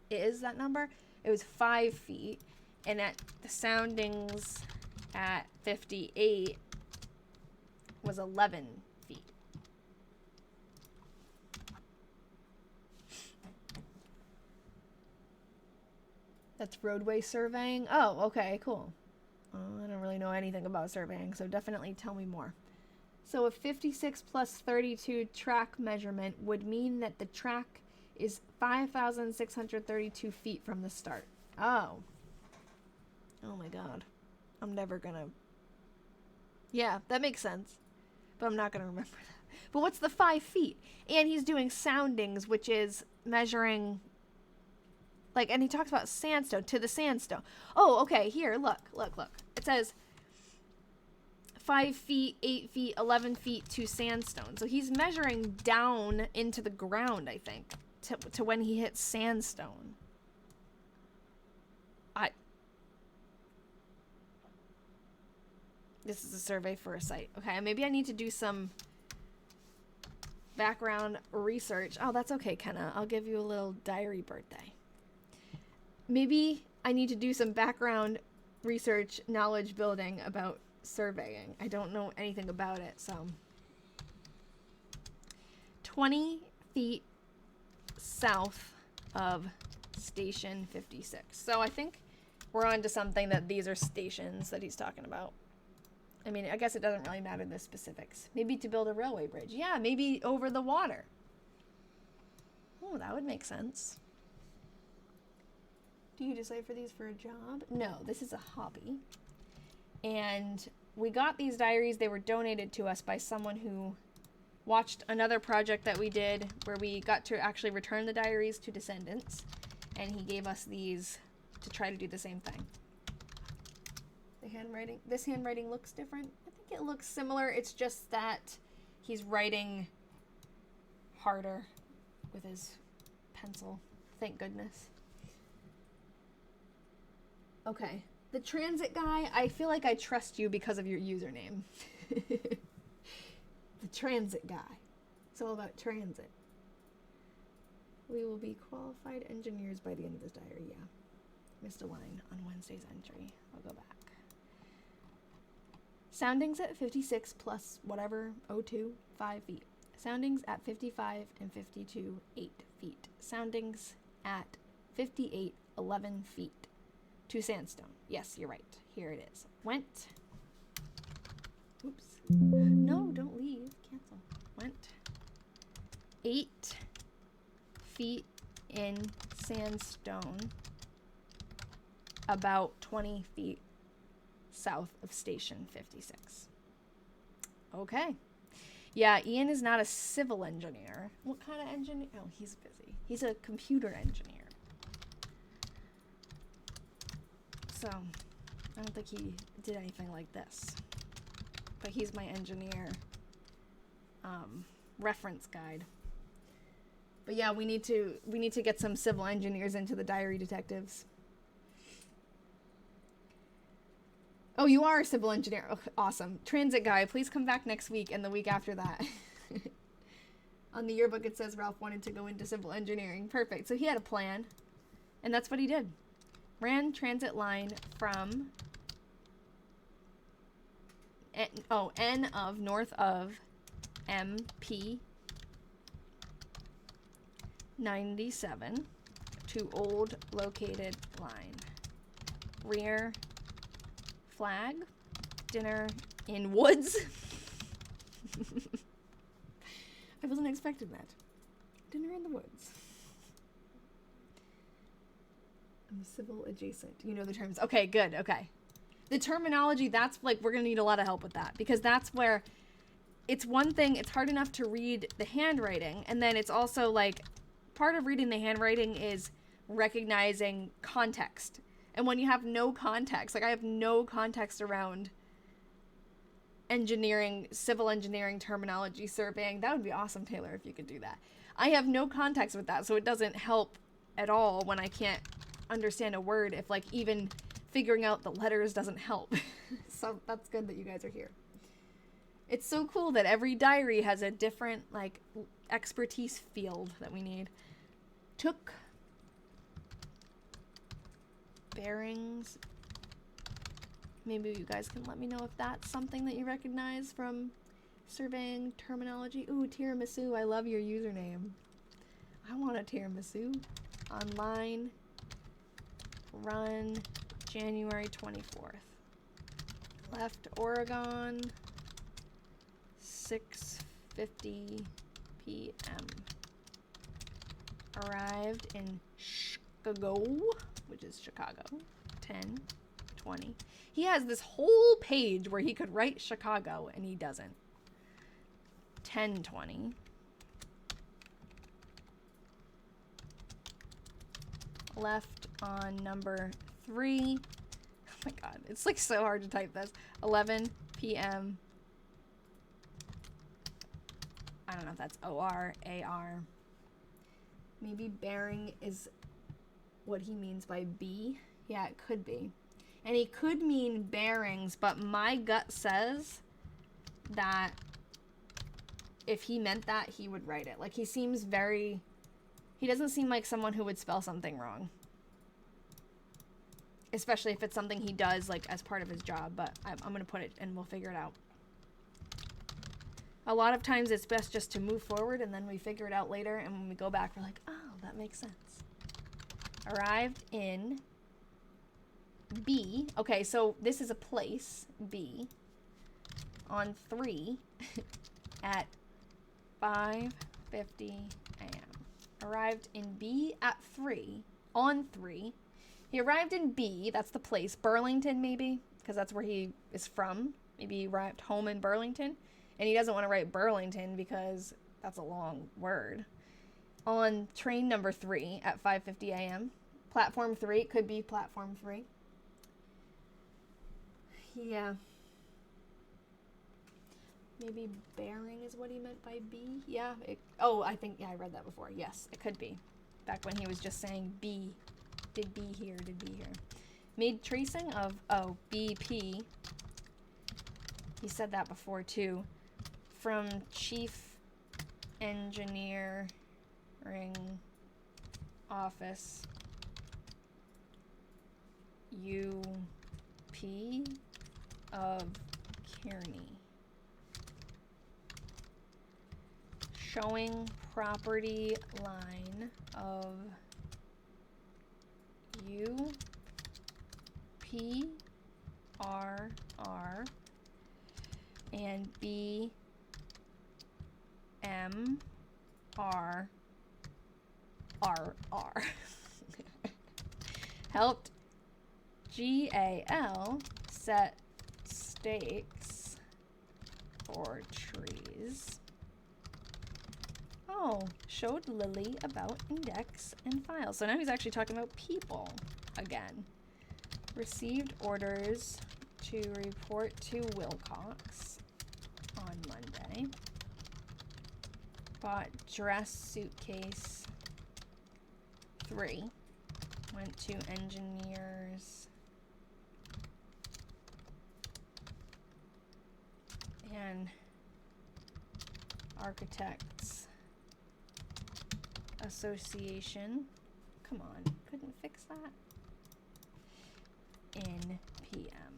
is, that number. It was 5 feet. And at the soundings at 58 was 11 feet. That's roadway surveying. Oh, okay, cool. I don't really know anything about surveying, so definitely tell me more. So a 56 plus 32 track measurement would mean that the track is 5,632 feet from the start. Oh. Oh my god. I'm never gonna... Yeah, that makes sense. But I'm not gonna remember that. But what's the 5 feet? And he's doing soundings, which is measuring... Like, and he talks about sandstone, to the sandstone. Oh, okay, here, look. It says 5 feet, 8 feet, 11 feet to sandstone. So he's measuring down into the ground, I think, to when he hits sandstone. This is a survey for a site. Okay, maybe I need to do some background research. Oh, that's okay, Kenna. I'll give you a little diary birthday. Maybe I need to do some background research, knowledge building about surveying. I don't know anything about it, so. 20 feet south of Station 56. So I think we're on to something that these are stations that he's talking about. I mean, I guess it doesn't really matter the specifics. Maybe to build a railway bridge. Yeah, maybe over the water. Oh, that would make sense. Do you decipher these for a job? No, this is a hobby. And we got these diaries. They were donated to us by someone who watched another project that we did where we got to actually return the diaries to descendants. And he gave us these to try to do the same thing. This handwriting looks different. I think it looks similar. It's just that he's writing harder with his pencil. Thank goodness. Okay. The transit guy, I feel like I trust you because of your username. The transit guy. It's all about transit. We will be qualified engineers by the end of this diary. Yeah. Missed a line on Wednesday's entry. I'll go back. Soundings at 56 plus whatever, 02, 5 feet. Soundings at 55 and 52, 8 feet. Soundings at 58, 11 feet. to sandstone. Yes, you're right. Here it is. Went. Oops. No, don't leave. Cancel. Went 8 feet in sandstone, about 20 feet south of Station 56. Okay. Yeah, Ian is not a civil engineer. What kind of engineer? Oh, he's busy. He's a computer engineer. So, I don't think he did anything like this. But he's my engineer reference guide. But yeah, we need to get some civil engineers into the diary detectives. Oh, you are a civil engineer. Oh, awesome. Transit guy, please come back next week and the week after that. On the yearbook it says Ralph wanted to go into civil engineering. Perfect. So he had a plan. And that's what he did. Ran transit line from N of north of MP 97 to old located line. Rear flag, dinner in woods. I wasn't expecting that. Dinner in the woods. I'm civil adjacent. You know the terms. Okay, good. Okay. The terminology, that's like, we're going to need a lot of help with that, because that's where it's one thing, it's hard enough to read the handwriting, and then it's also like part of reading the handwriting is recognizing context. And when you have no context, like I have no context around engineering, civil engineering terminology, surveying, that would be awesome, Taylor, if you could do that. I have no context with that, so it doesn't help at all when I can't understand a word, if like even figuring out the letters doesn't help. So that's good that you guys are here. It's so cool that every diary has a different like expertise field that we need. Took bearings. Maybe you guys can let me know if that's something that you recognize from surveying terminology. Ooh, tiramisu, I love your username. I want a tiramisu. Online, run January 24th. Left Oregon, 6:50 p.m. Arrived in Chicago, which is Chicago, 10:20. He has this whole page where he could write Chicago, and he doesn't. 10:20. Left on number 3. Oh my god, it's like so hard to type this. 11 p.m. I don't know if that's O-R-A-R. Maybe bearing is what he means by B. Yeah, it could be. And he could mean bearings, but my gut says that if he meant that, he would write it. Like, he seems very... He doesn't seem like someone who would spell something wrong. Especially if it's something he does, like, as part of his job. But I'm going to put it, and we'll figure it out. A lot of times it's best just to move forward, and then we figure it out later, and when we go back, we're like, oh, that makes sense. Arrived in B. Okay, so this is a place, B, on 3 at 5:50 a.m. Arrived in B at 3, on 3. He arrived in B, that's the place, Burlington maybe, because that's where he is from. Maybe he arrived home in Burlington, and he doesn't want to write Burlington because that's a long word. On train number 3 at 5:50 a.m. Platform 3, it could be platform 3. Yeah. Maybe bearing is what he meant by B? Yeah. I think, yeah, I read that before. Yes, it could be. Back when he was just saying B. Did B here, did B here. Made tracing of, BP. He said that before, too. From Chief Engineering Office, UP of Kearney. Showing property line of U PRR and BMRRR. Helped GAL set stakes for trees. Oh, showed Lily about index and files. So now he's actually talking about people again. Received orders to report to Wilcox on Monday. Bought dress suitcase 3. Went to engineers and architects association. Come on, couldn't fix that. In PM.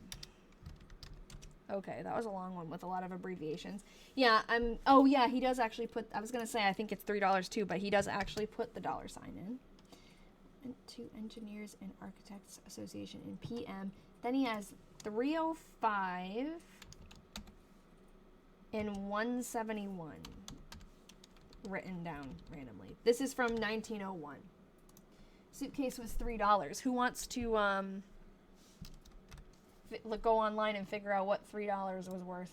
Okay, that was a long one with a lot of abbreviations. Yeah, oh yeah, he does actually put, I was gonna say I think it's $3 too, but he does actually put the $ in. Went to Engineers and Architects Association in PM. Then he has 305 and 171 written down randomly. This is from 1901. Suitcase was $3. Who wants to go online and figure out what $3 was worth,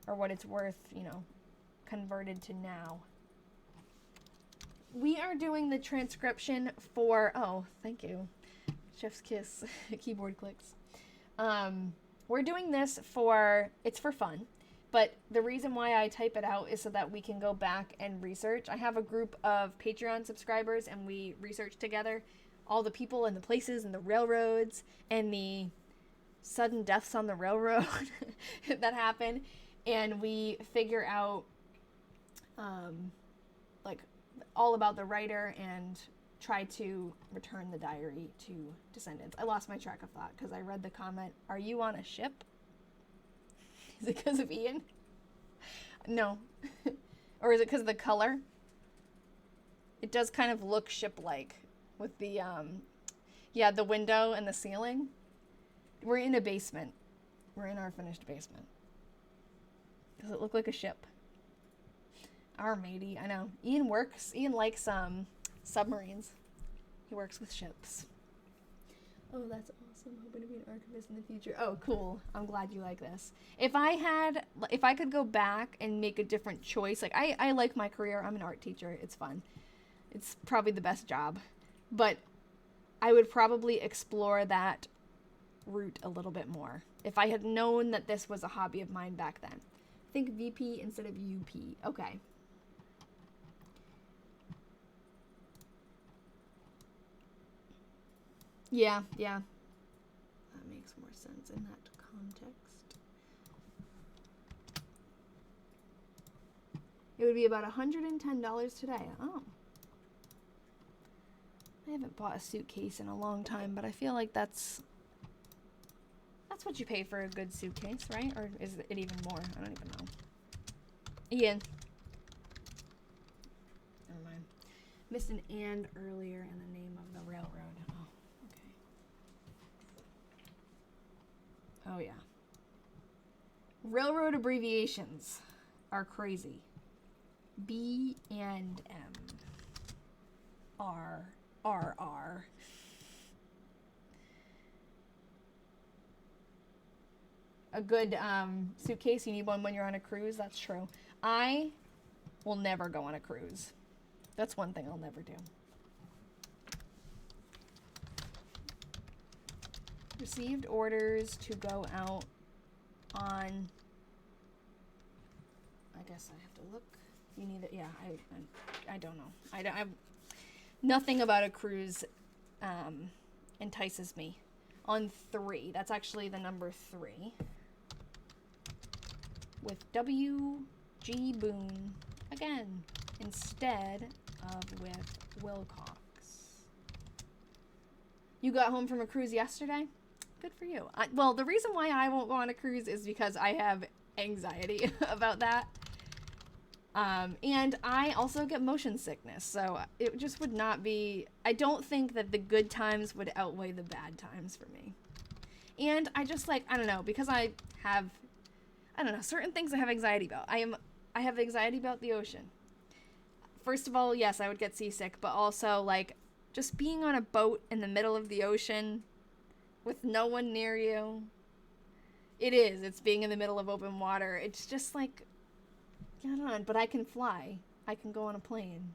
or what it's worth, you know, converted to now? We are doing the transcription for, oh, thank you, chef's kiss, keyboard clicks. We're doing this for, it's for fun, but the reason why I type it out is so that we can go back and research. I have a group of Patreon subscribers, and we research together all the people and the places and the railroads and the sudden deaths on the railroad that happen, and we figure out like all about the writer and try to return the diary to descendants. I lost my track of thought because I read the comment, "Are you on a ship?" Is it because of Ian? No. Or is it because of the color? It does kind of look ship-like with the yeah, the window and the ceiling. We're in a basement. We're in our finished basement. Does it look like a ship? Our matey, I know. Ian likes submarines. He works with ships. Oh, that's awesome. Hoping to be an archivist in the future. Oh, cool. I'm glad you like this. If I could go back and make a different choice, like I like my career. I'm an art teacher. It's fun. It's probably the best job. But I would probably explore that route a little bit more if I had known that this was a hobby of mine back then. Think VP instead of UP. Okay. Yeah. That makes more sense in that context. It would be about $110 today. Oh. I haven't bought a suitcase in a long time, but I feel like that's what you pay for a good suitcase, right? Or is it even more? I don't even know. Ian. Never mind. Missed an "and" earlier in the name of the railroad. Oh, okay. Oh, yeah. Railroad abbreviations are crazy. B and M. R. R. A good suitcase, you need one when you're on a cruise. That's true. I will never go on a cruise. That's one thing I'll never do. Received orders to go out on, I guess I have to look. You need it. Yeah, I don't know. I nothing about a cruise entices me. On 3, that's actually the number 3. With W.G. Boone again, instead of with Wilcox. You got home from a cruise yesterday? Good for you. Well, the reason why I won't go on a cruise is because I have anxiety about that. And I also get motion sickness, so it just would not be, I don't think that the good times would outweigh the bad times for me. And I just like, I don't know, because I don't know, certain things I have anxiety about. I have anxiety about the ocean. First of all, yes, I would get seasick, but also like just being on a boat in the middle of the ocean with no one near you. It's being in the middle of open water. It's just like, I don't know, but I can fly. I can go on a plane.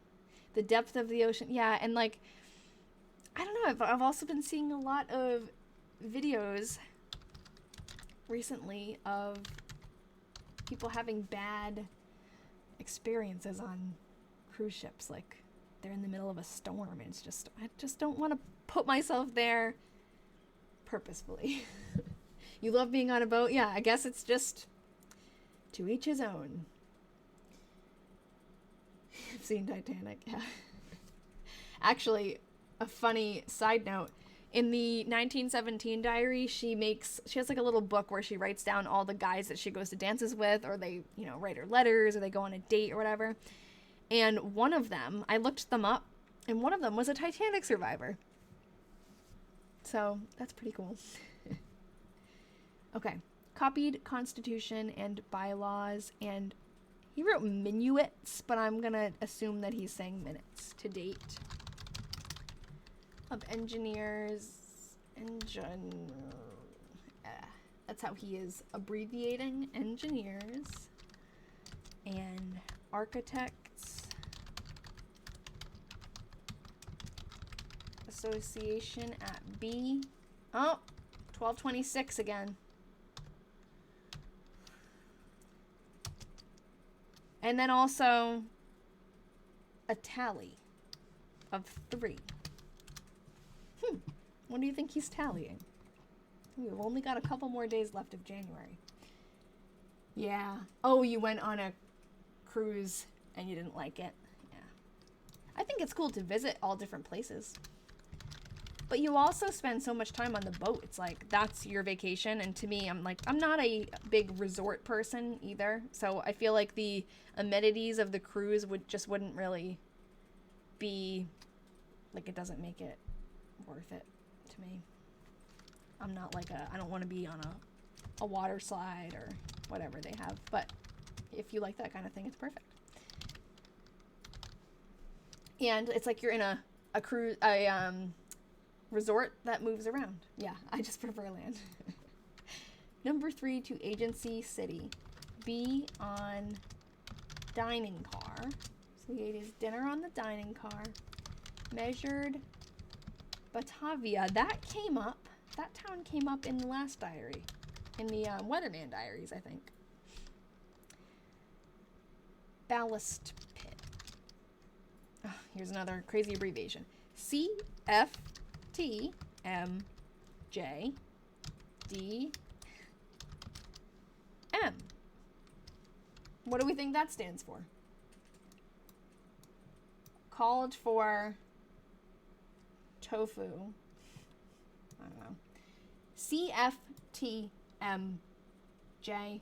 The depth of the ocean, yeah, and like, I don't know, I've also been seeing a lot of videos recently of people having bad experiences on cruise ships. Like, they're in the middle of a storm, and it's just, I just don't want to put myself there purposefully. You love being on a boat? Yeah, I guess it's just to each his own. I've seen Titanic, yeah. Actually, a funny side note, in the 1917 diary, she has like a little book where she writes down all the guys that she goes to dances with, or they, write her letters, or they go on a date or whatever. And one of them, I looked them up, and one of them was a Titanic survivor. So that's pretty cool. Okay. Copied Constitution and bylaws, and he wrote minuets, but I'm gonna assume that he's saying minutes. To date of engineers, that's how he is abbreviating engineers and architects association at B. Oh, 1226 again. And then also a tally of 3. What do you think he's tallying? We've only got a couple more days left of January. Yeah. Oh, you went on a cruise and you didn't like it. Yeah. I think it's cool to visit all different places. But you also spend so much time on the boat. It's like, that's your vacation. And to me, I'm not a big resort person either. So I feel like the amenities of the cruise wouldn't really be, like, it doesn't make it worth it to me. I'm not like I don't want to be on a water slide or whatever they have. But if you like that kind of thing, it's perfect. And it's like you're in a cruise, resort that moves around. Yeah, I just prefer land. Number 3, to agency city. B on dining car. So he ate his dinner on the dining car. Measured Batavia. That came up. That town came up in the last diary. In the Weatherman diaries, I think. Ballast pit. Oh, here's another crazy abbreviation. CFTMJ DM. What do we think that stands for? College for tofu. I don't know. CFTMJ,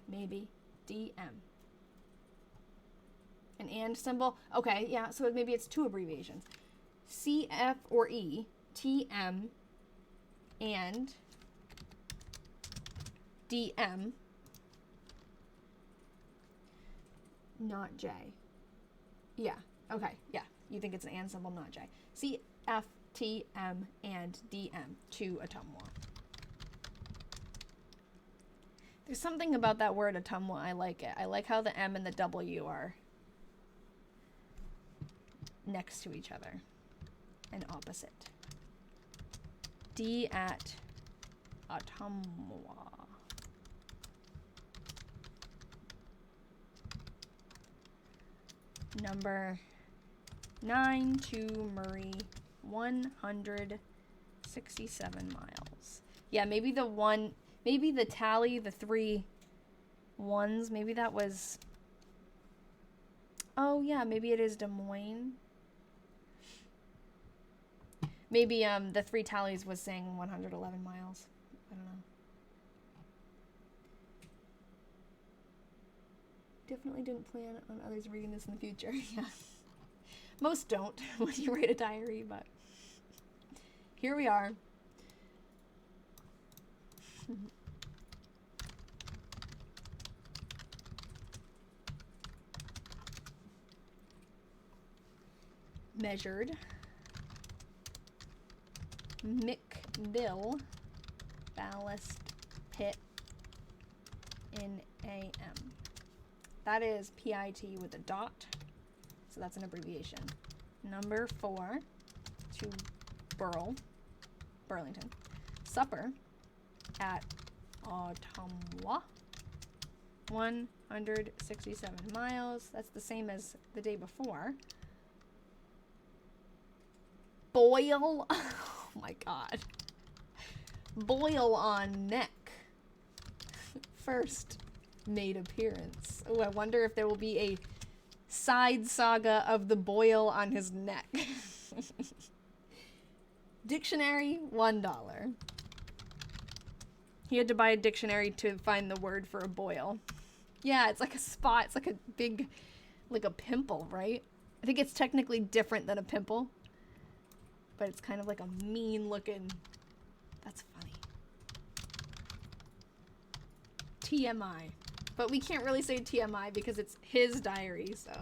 maybe. DM. An and symbol? Okay, yeah, so maybe it's 2 abbreviations. CF or E, TM, and DM, not J. Yeah, okay, yeah. You think it's an and symbol, not J. CF, TM, and DM to Ottumwa. There's something about that word Ottumwa, I like it. I like how the M and the W are next to each other and opposite. D at Ottumwa. Number 9 to Murray, 167 miles. Yeah, maybe the tally, the 3 ones, maybe that was, oh yeah, maybe it is Des Moines. Maybe the 3 tallies was saying 111 miles. I don't know. Definitely didn't plan on others reading this in the future. Yeah. Most don't when you write a diary, but here we are. Measured. McDill ballast pit in AM. That is PIT with a dot, so that's an abbreviation. Number 4 to Burlington. Supper at Ottumwa. 167 miles. That's the same as the day before. Boil. Oh my god. Boil on neck. First made appearance. Oh, I wonder if there will be a side saga of the boil on his neck. Dictionary, $1. He had to buy a dictionary to find the word for a boil. Yeah, it's like a spot. It's like a big, like a pimple, right? I think it's technically different than a pimple. But it's kind of like a mean looking. That's funny. TMI. But we can't really say TMI because it's his diary, so.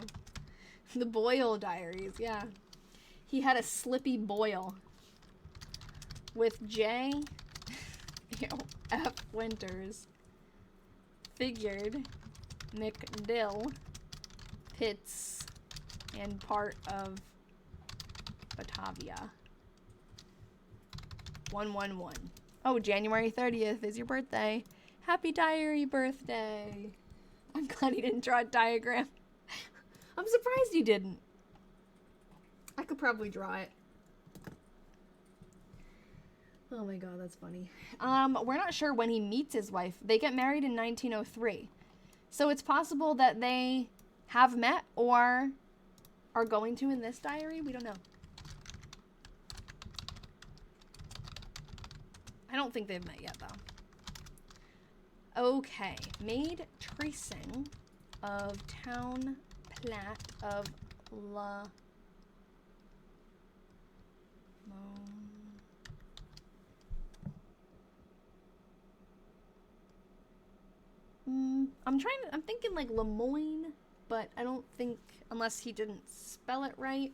The Boyle diaries, yeah. He had a Slippy Boyle. With J. F. Winters. Figured. McDill. Pitts. And part of Batavia. 111. Oh, January 30th is your birthday. Happy diary birthday. I'm glad he didn't draw a diagram. I'm surprised you didn't. I could probably draw it. Oh my god, that's funny. We're not sure when he meets his wife. They get married in 1903. So it's possible that they have met or are going to in this diary. We don't know. I don't think they've met yet, though. Okay. Made tracing of town plat of La... I'm thinking like Lemoyne, but I don't think, unless he didn't spell it right.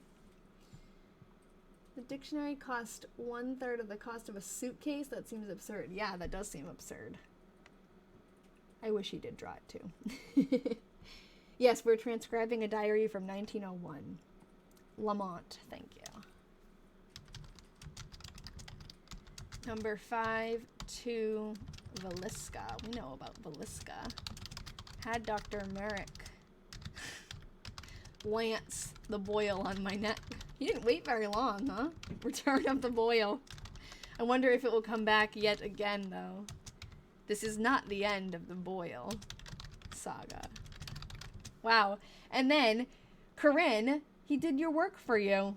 The dictionary cost 1/3 of the cost of a suitcase? That seems absurd. Yeah, that does seem absurd. I wish he did draw it too. Yes, we're transcribing a diary from 1901. Lamont, thank you. Number 5 to Velisca. We know about Velisca. Had Dr. Merrick lance the boil on my neck. He didn't wait very long, huh? Return of the boil. I wonder if it will come back yet again, though. This is not the end of the boil saga. Wow. And then, Corinne, he did your work for you.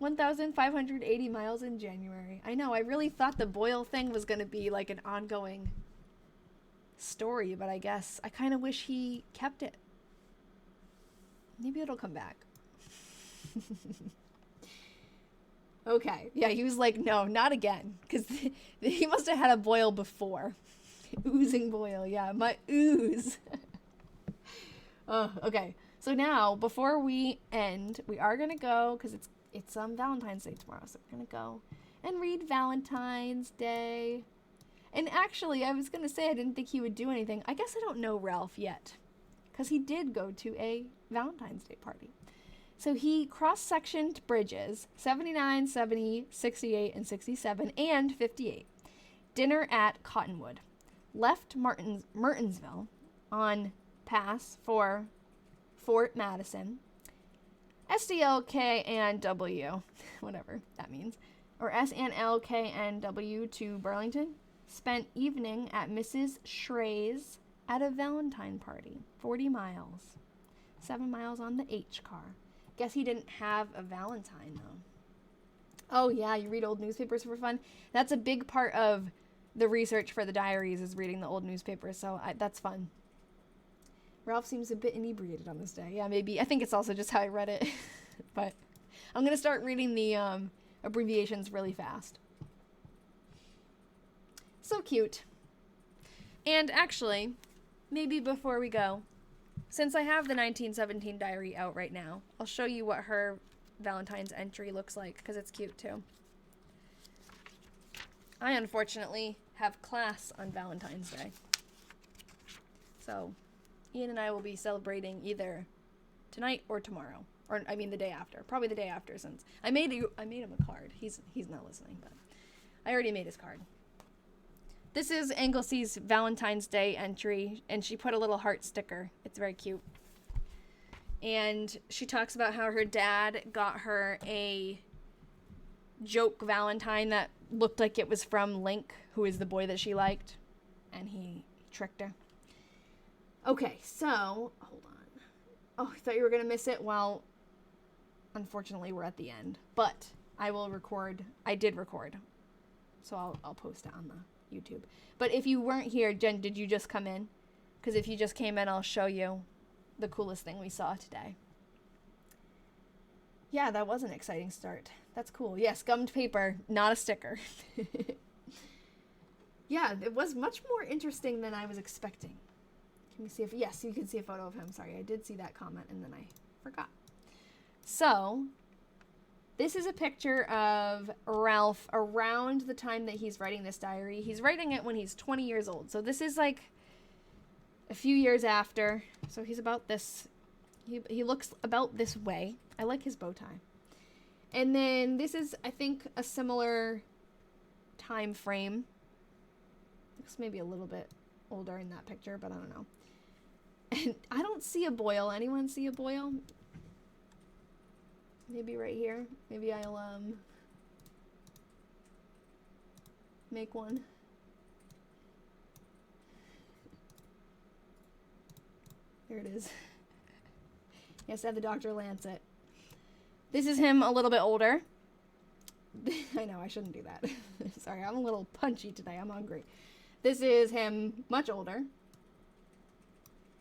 1,580 miles in January. I know, I really thought the boil thing was going to be like an ongoing story, but I guess I kind of wish he kept it. Maybe it'll come back. Okay. Yeah, he was like, no, not again. Because he must have had a boil before. Oozing boil. Yeah, my ooze. Oh, okay. So now, before we end, we are going to go, because it's Valentine's Day tomorrow, so we're going to go and read Valentine's Day. And actually, I was going to say I didn't think he would do anything. I guess I don't know Ralph yet, because he did go to a Valentine's Day party. So he cross-sectioned bridges, 79, 70, 68, and 67, and 58. Dinner at Cottonwood. Left Martinsville on pass for Fort Madison. SDLKNW, whatever that means, or SNLKNW to Burlington. Spent evening at Mrs. Shray's at a Valentine party. 40 miles. 7 miles on the H car. Guess he didn't have a Valentine, though. Oh, yeah, you read old newspapers for fun? That's a big part of the research for the diaries, is reading the old newspapers, so that's fun. Ralph seems a bit inebriated on this day. Yeah, maybe. I think it's also just how I read it. But I'm going to start reading the abbreviations really fast. So cute. And actually, maybe before we go, since I have the 1917 diary out right now, I'll show you what her Valentine's entry looks like, because it's cute too. I unfortunately have class on Valentine's Day. So, Ian and I will be celebrating either tonight or tomorrow. Or, I mean, the day after. Probably the day after, since I made him a card. He's not listening, but I already made his card. This is Anglesy's Valentine's Day entry, and she put a little heart sticker. It's very cute. And she talks about how her dad got her a joke Valentine that looked like it was from Link, who is the boy that she liked, and he tricked her. Okay, so, hold on. Oh, I thought you were going to miss it. Well, unfortunately, we're at the end, but I will record. I did record, so I'll post it on the YouTube. But if you weren't here, Jen, did you just come in? Because if you just came in, I'll show you the coolest thing we saw today. Yeah, that was an exciting start. That's cool. Yes, gummed paper, not a sticker. Yeah, it was much more interesting than I was expecting. Can you see if, yes, you can see a photo of him. Sorry, I did see that comment and then I forgot. So, this is a picture of Ralph around the time that he's writing this diary. He's writing it when he's 20 years old. So this is like a few years after. So he's about this, he looks about this way. I like his bow tie. And then this is, I think, a similar time frame. Looks maybe a little bit older in that picture, but I don't know. And I don't see a boil. Anyone see a boil? Maybe right here. Maybe I'll make one. There it is. Yes, I have the Dr. Lancet. This is him a little bit older. I know, I shouldn't do that. Sorry, I'm a little punchy today. I'm hungry. This is him much older.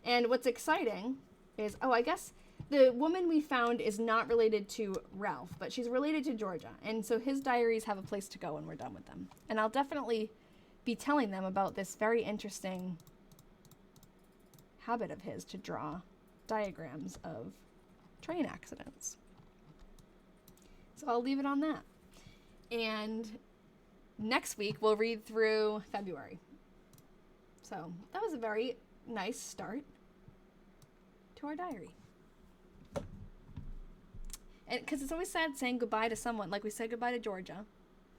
And what's exciting is, oh, I guess the woman we found is not related to Ralph, but she's related to Georgia. And so his diaries have a place to go when we're done with them. And I'll definitely be telling them about this very interesting habit of his to draw diagrams of train accidents. So I'll leave it on that. And next week we'll read through February. So that was a very nice start to our diary. And because it's always sad saying goodbye to someone, like we said goodbye to Georgia.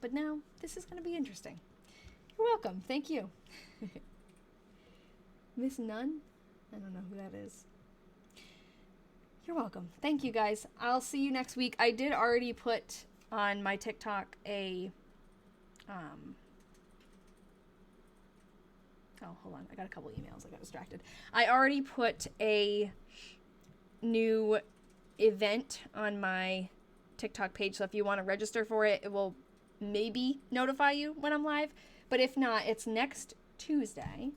But now this is going to be interesting. You're welcome. Thank you. Miss Nunn? I don't know who that is. You're welcome. Thank you, guys. I'll see you next week. I did already put on my TikTok a... Oh, hold on. I got a couple emails. I got distracted. I already put a new event on my TikTok page. So if you want to register for it, it will maybe notify you when I'm live. But if not, it's next Tuesday,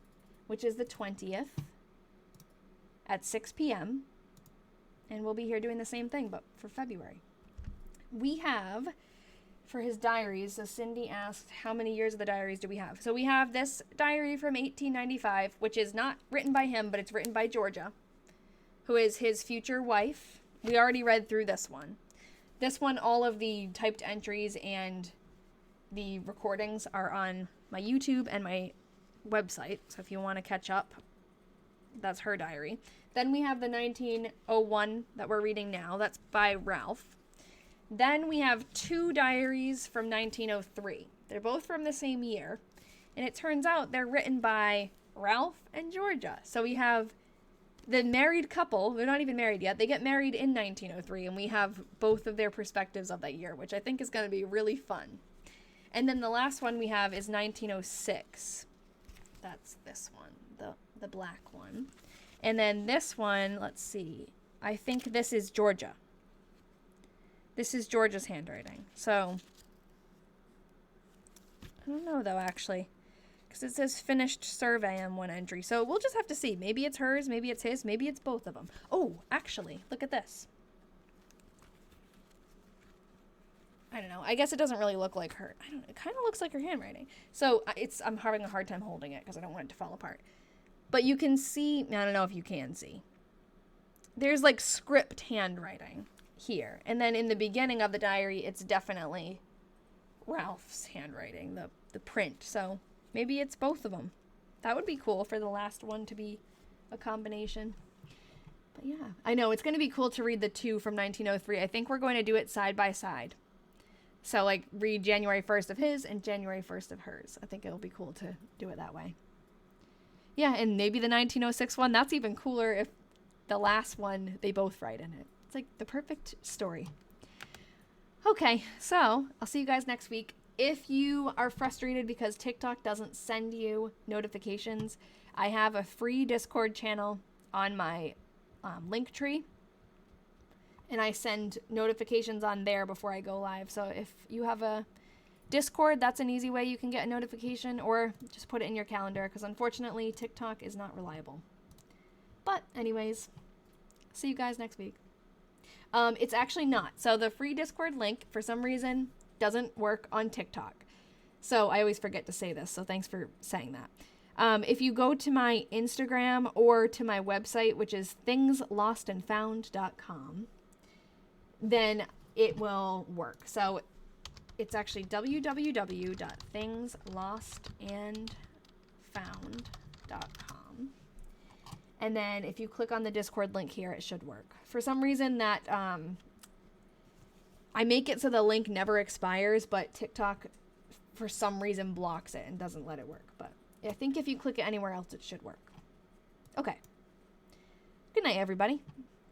which is the 20th at 6 p.m. And we'll be here doing the same thing, but for February. We have, for his diaries, so Cindy asked, how many years of the diaries do we have? So we have this diary from 1895, which is not written by him, but it's written by Georgia, who is his future wife. We already read through this one. This one, all of the typed entries and the recordings are on my YouTube and my website. So if you want to catch up, that's her diary. Then we have the 1901 that we're reading now. That's by Ralph. Then we have two diaries from 1903. They're both from the same year. And it turns out they're written by Ralph and Georgia. So we have the married couple. They're not even married yet. They get married in 1903. And we have both of their perspectives of that year, which I think is going to be really fun. And then the last one we have is 1906. That's this one, the black one. And then this one, let's see. I think this is Georgia. This is Georgia's handwriting. So, I don't know though, actually. Because it says finished survey on one entry. So we'll just have to see. Maybe it's hers, maybe it's his, maybe it's both of them. Oh, actually, look at this. I don't know. I guess it doesn't really look like her. I don't know. It kind of looks like her handwriting. So I'm having a hard time holding it because I don't want it to fall apart. But you can see, I don't know if you can see. There's like script handwriting here. And then in the beginning of the diary, it's definitely Ralph's handwriting, the print. So maybe it's both of them. That would be cool for the last one to be a combination. But yeah, I know it's going to be cool to read the two from 1903. I think we're going to do it side by side. So like read January 1st of his and January 1st of hers. I think it'll be cool to do it that way. Yeah, and maybe the 1906 one, that's even cooler if the last one, they both write in it. It's like the perfect story. Okay, so I'll see you guys next week. If you are frustrated because TikTok doesn't send you notifications, I have a free Discord channel on my Linktree. And I send notifications on there before I go live. So if you have a Discord, that's an easy way you can get a notification, or just put it in your calendar because unfortunately TikTok is not reliable. But anyways, see you guys next week. It's actually not. So the free Discord link, for some reason, doesn't work on TikTok. So I always forget to say this, so thanks for saying that. If you go to my Instagram or to my website, which is thingslostandfound.com, then it will work. So it's actually www.thingslostandfound.com. And then if you click on the Discord link here, it should work. For some reason that I make it so the link never expires, but TikTok for some reason blocks it and doesn't let it work. But I think if you click it anywhere else, it should work. Okay. Good night, everybody.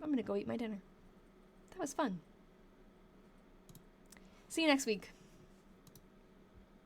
I'm going to go eat my dinner. That was fun. See you next week.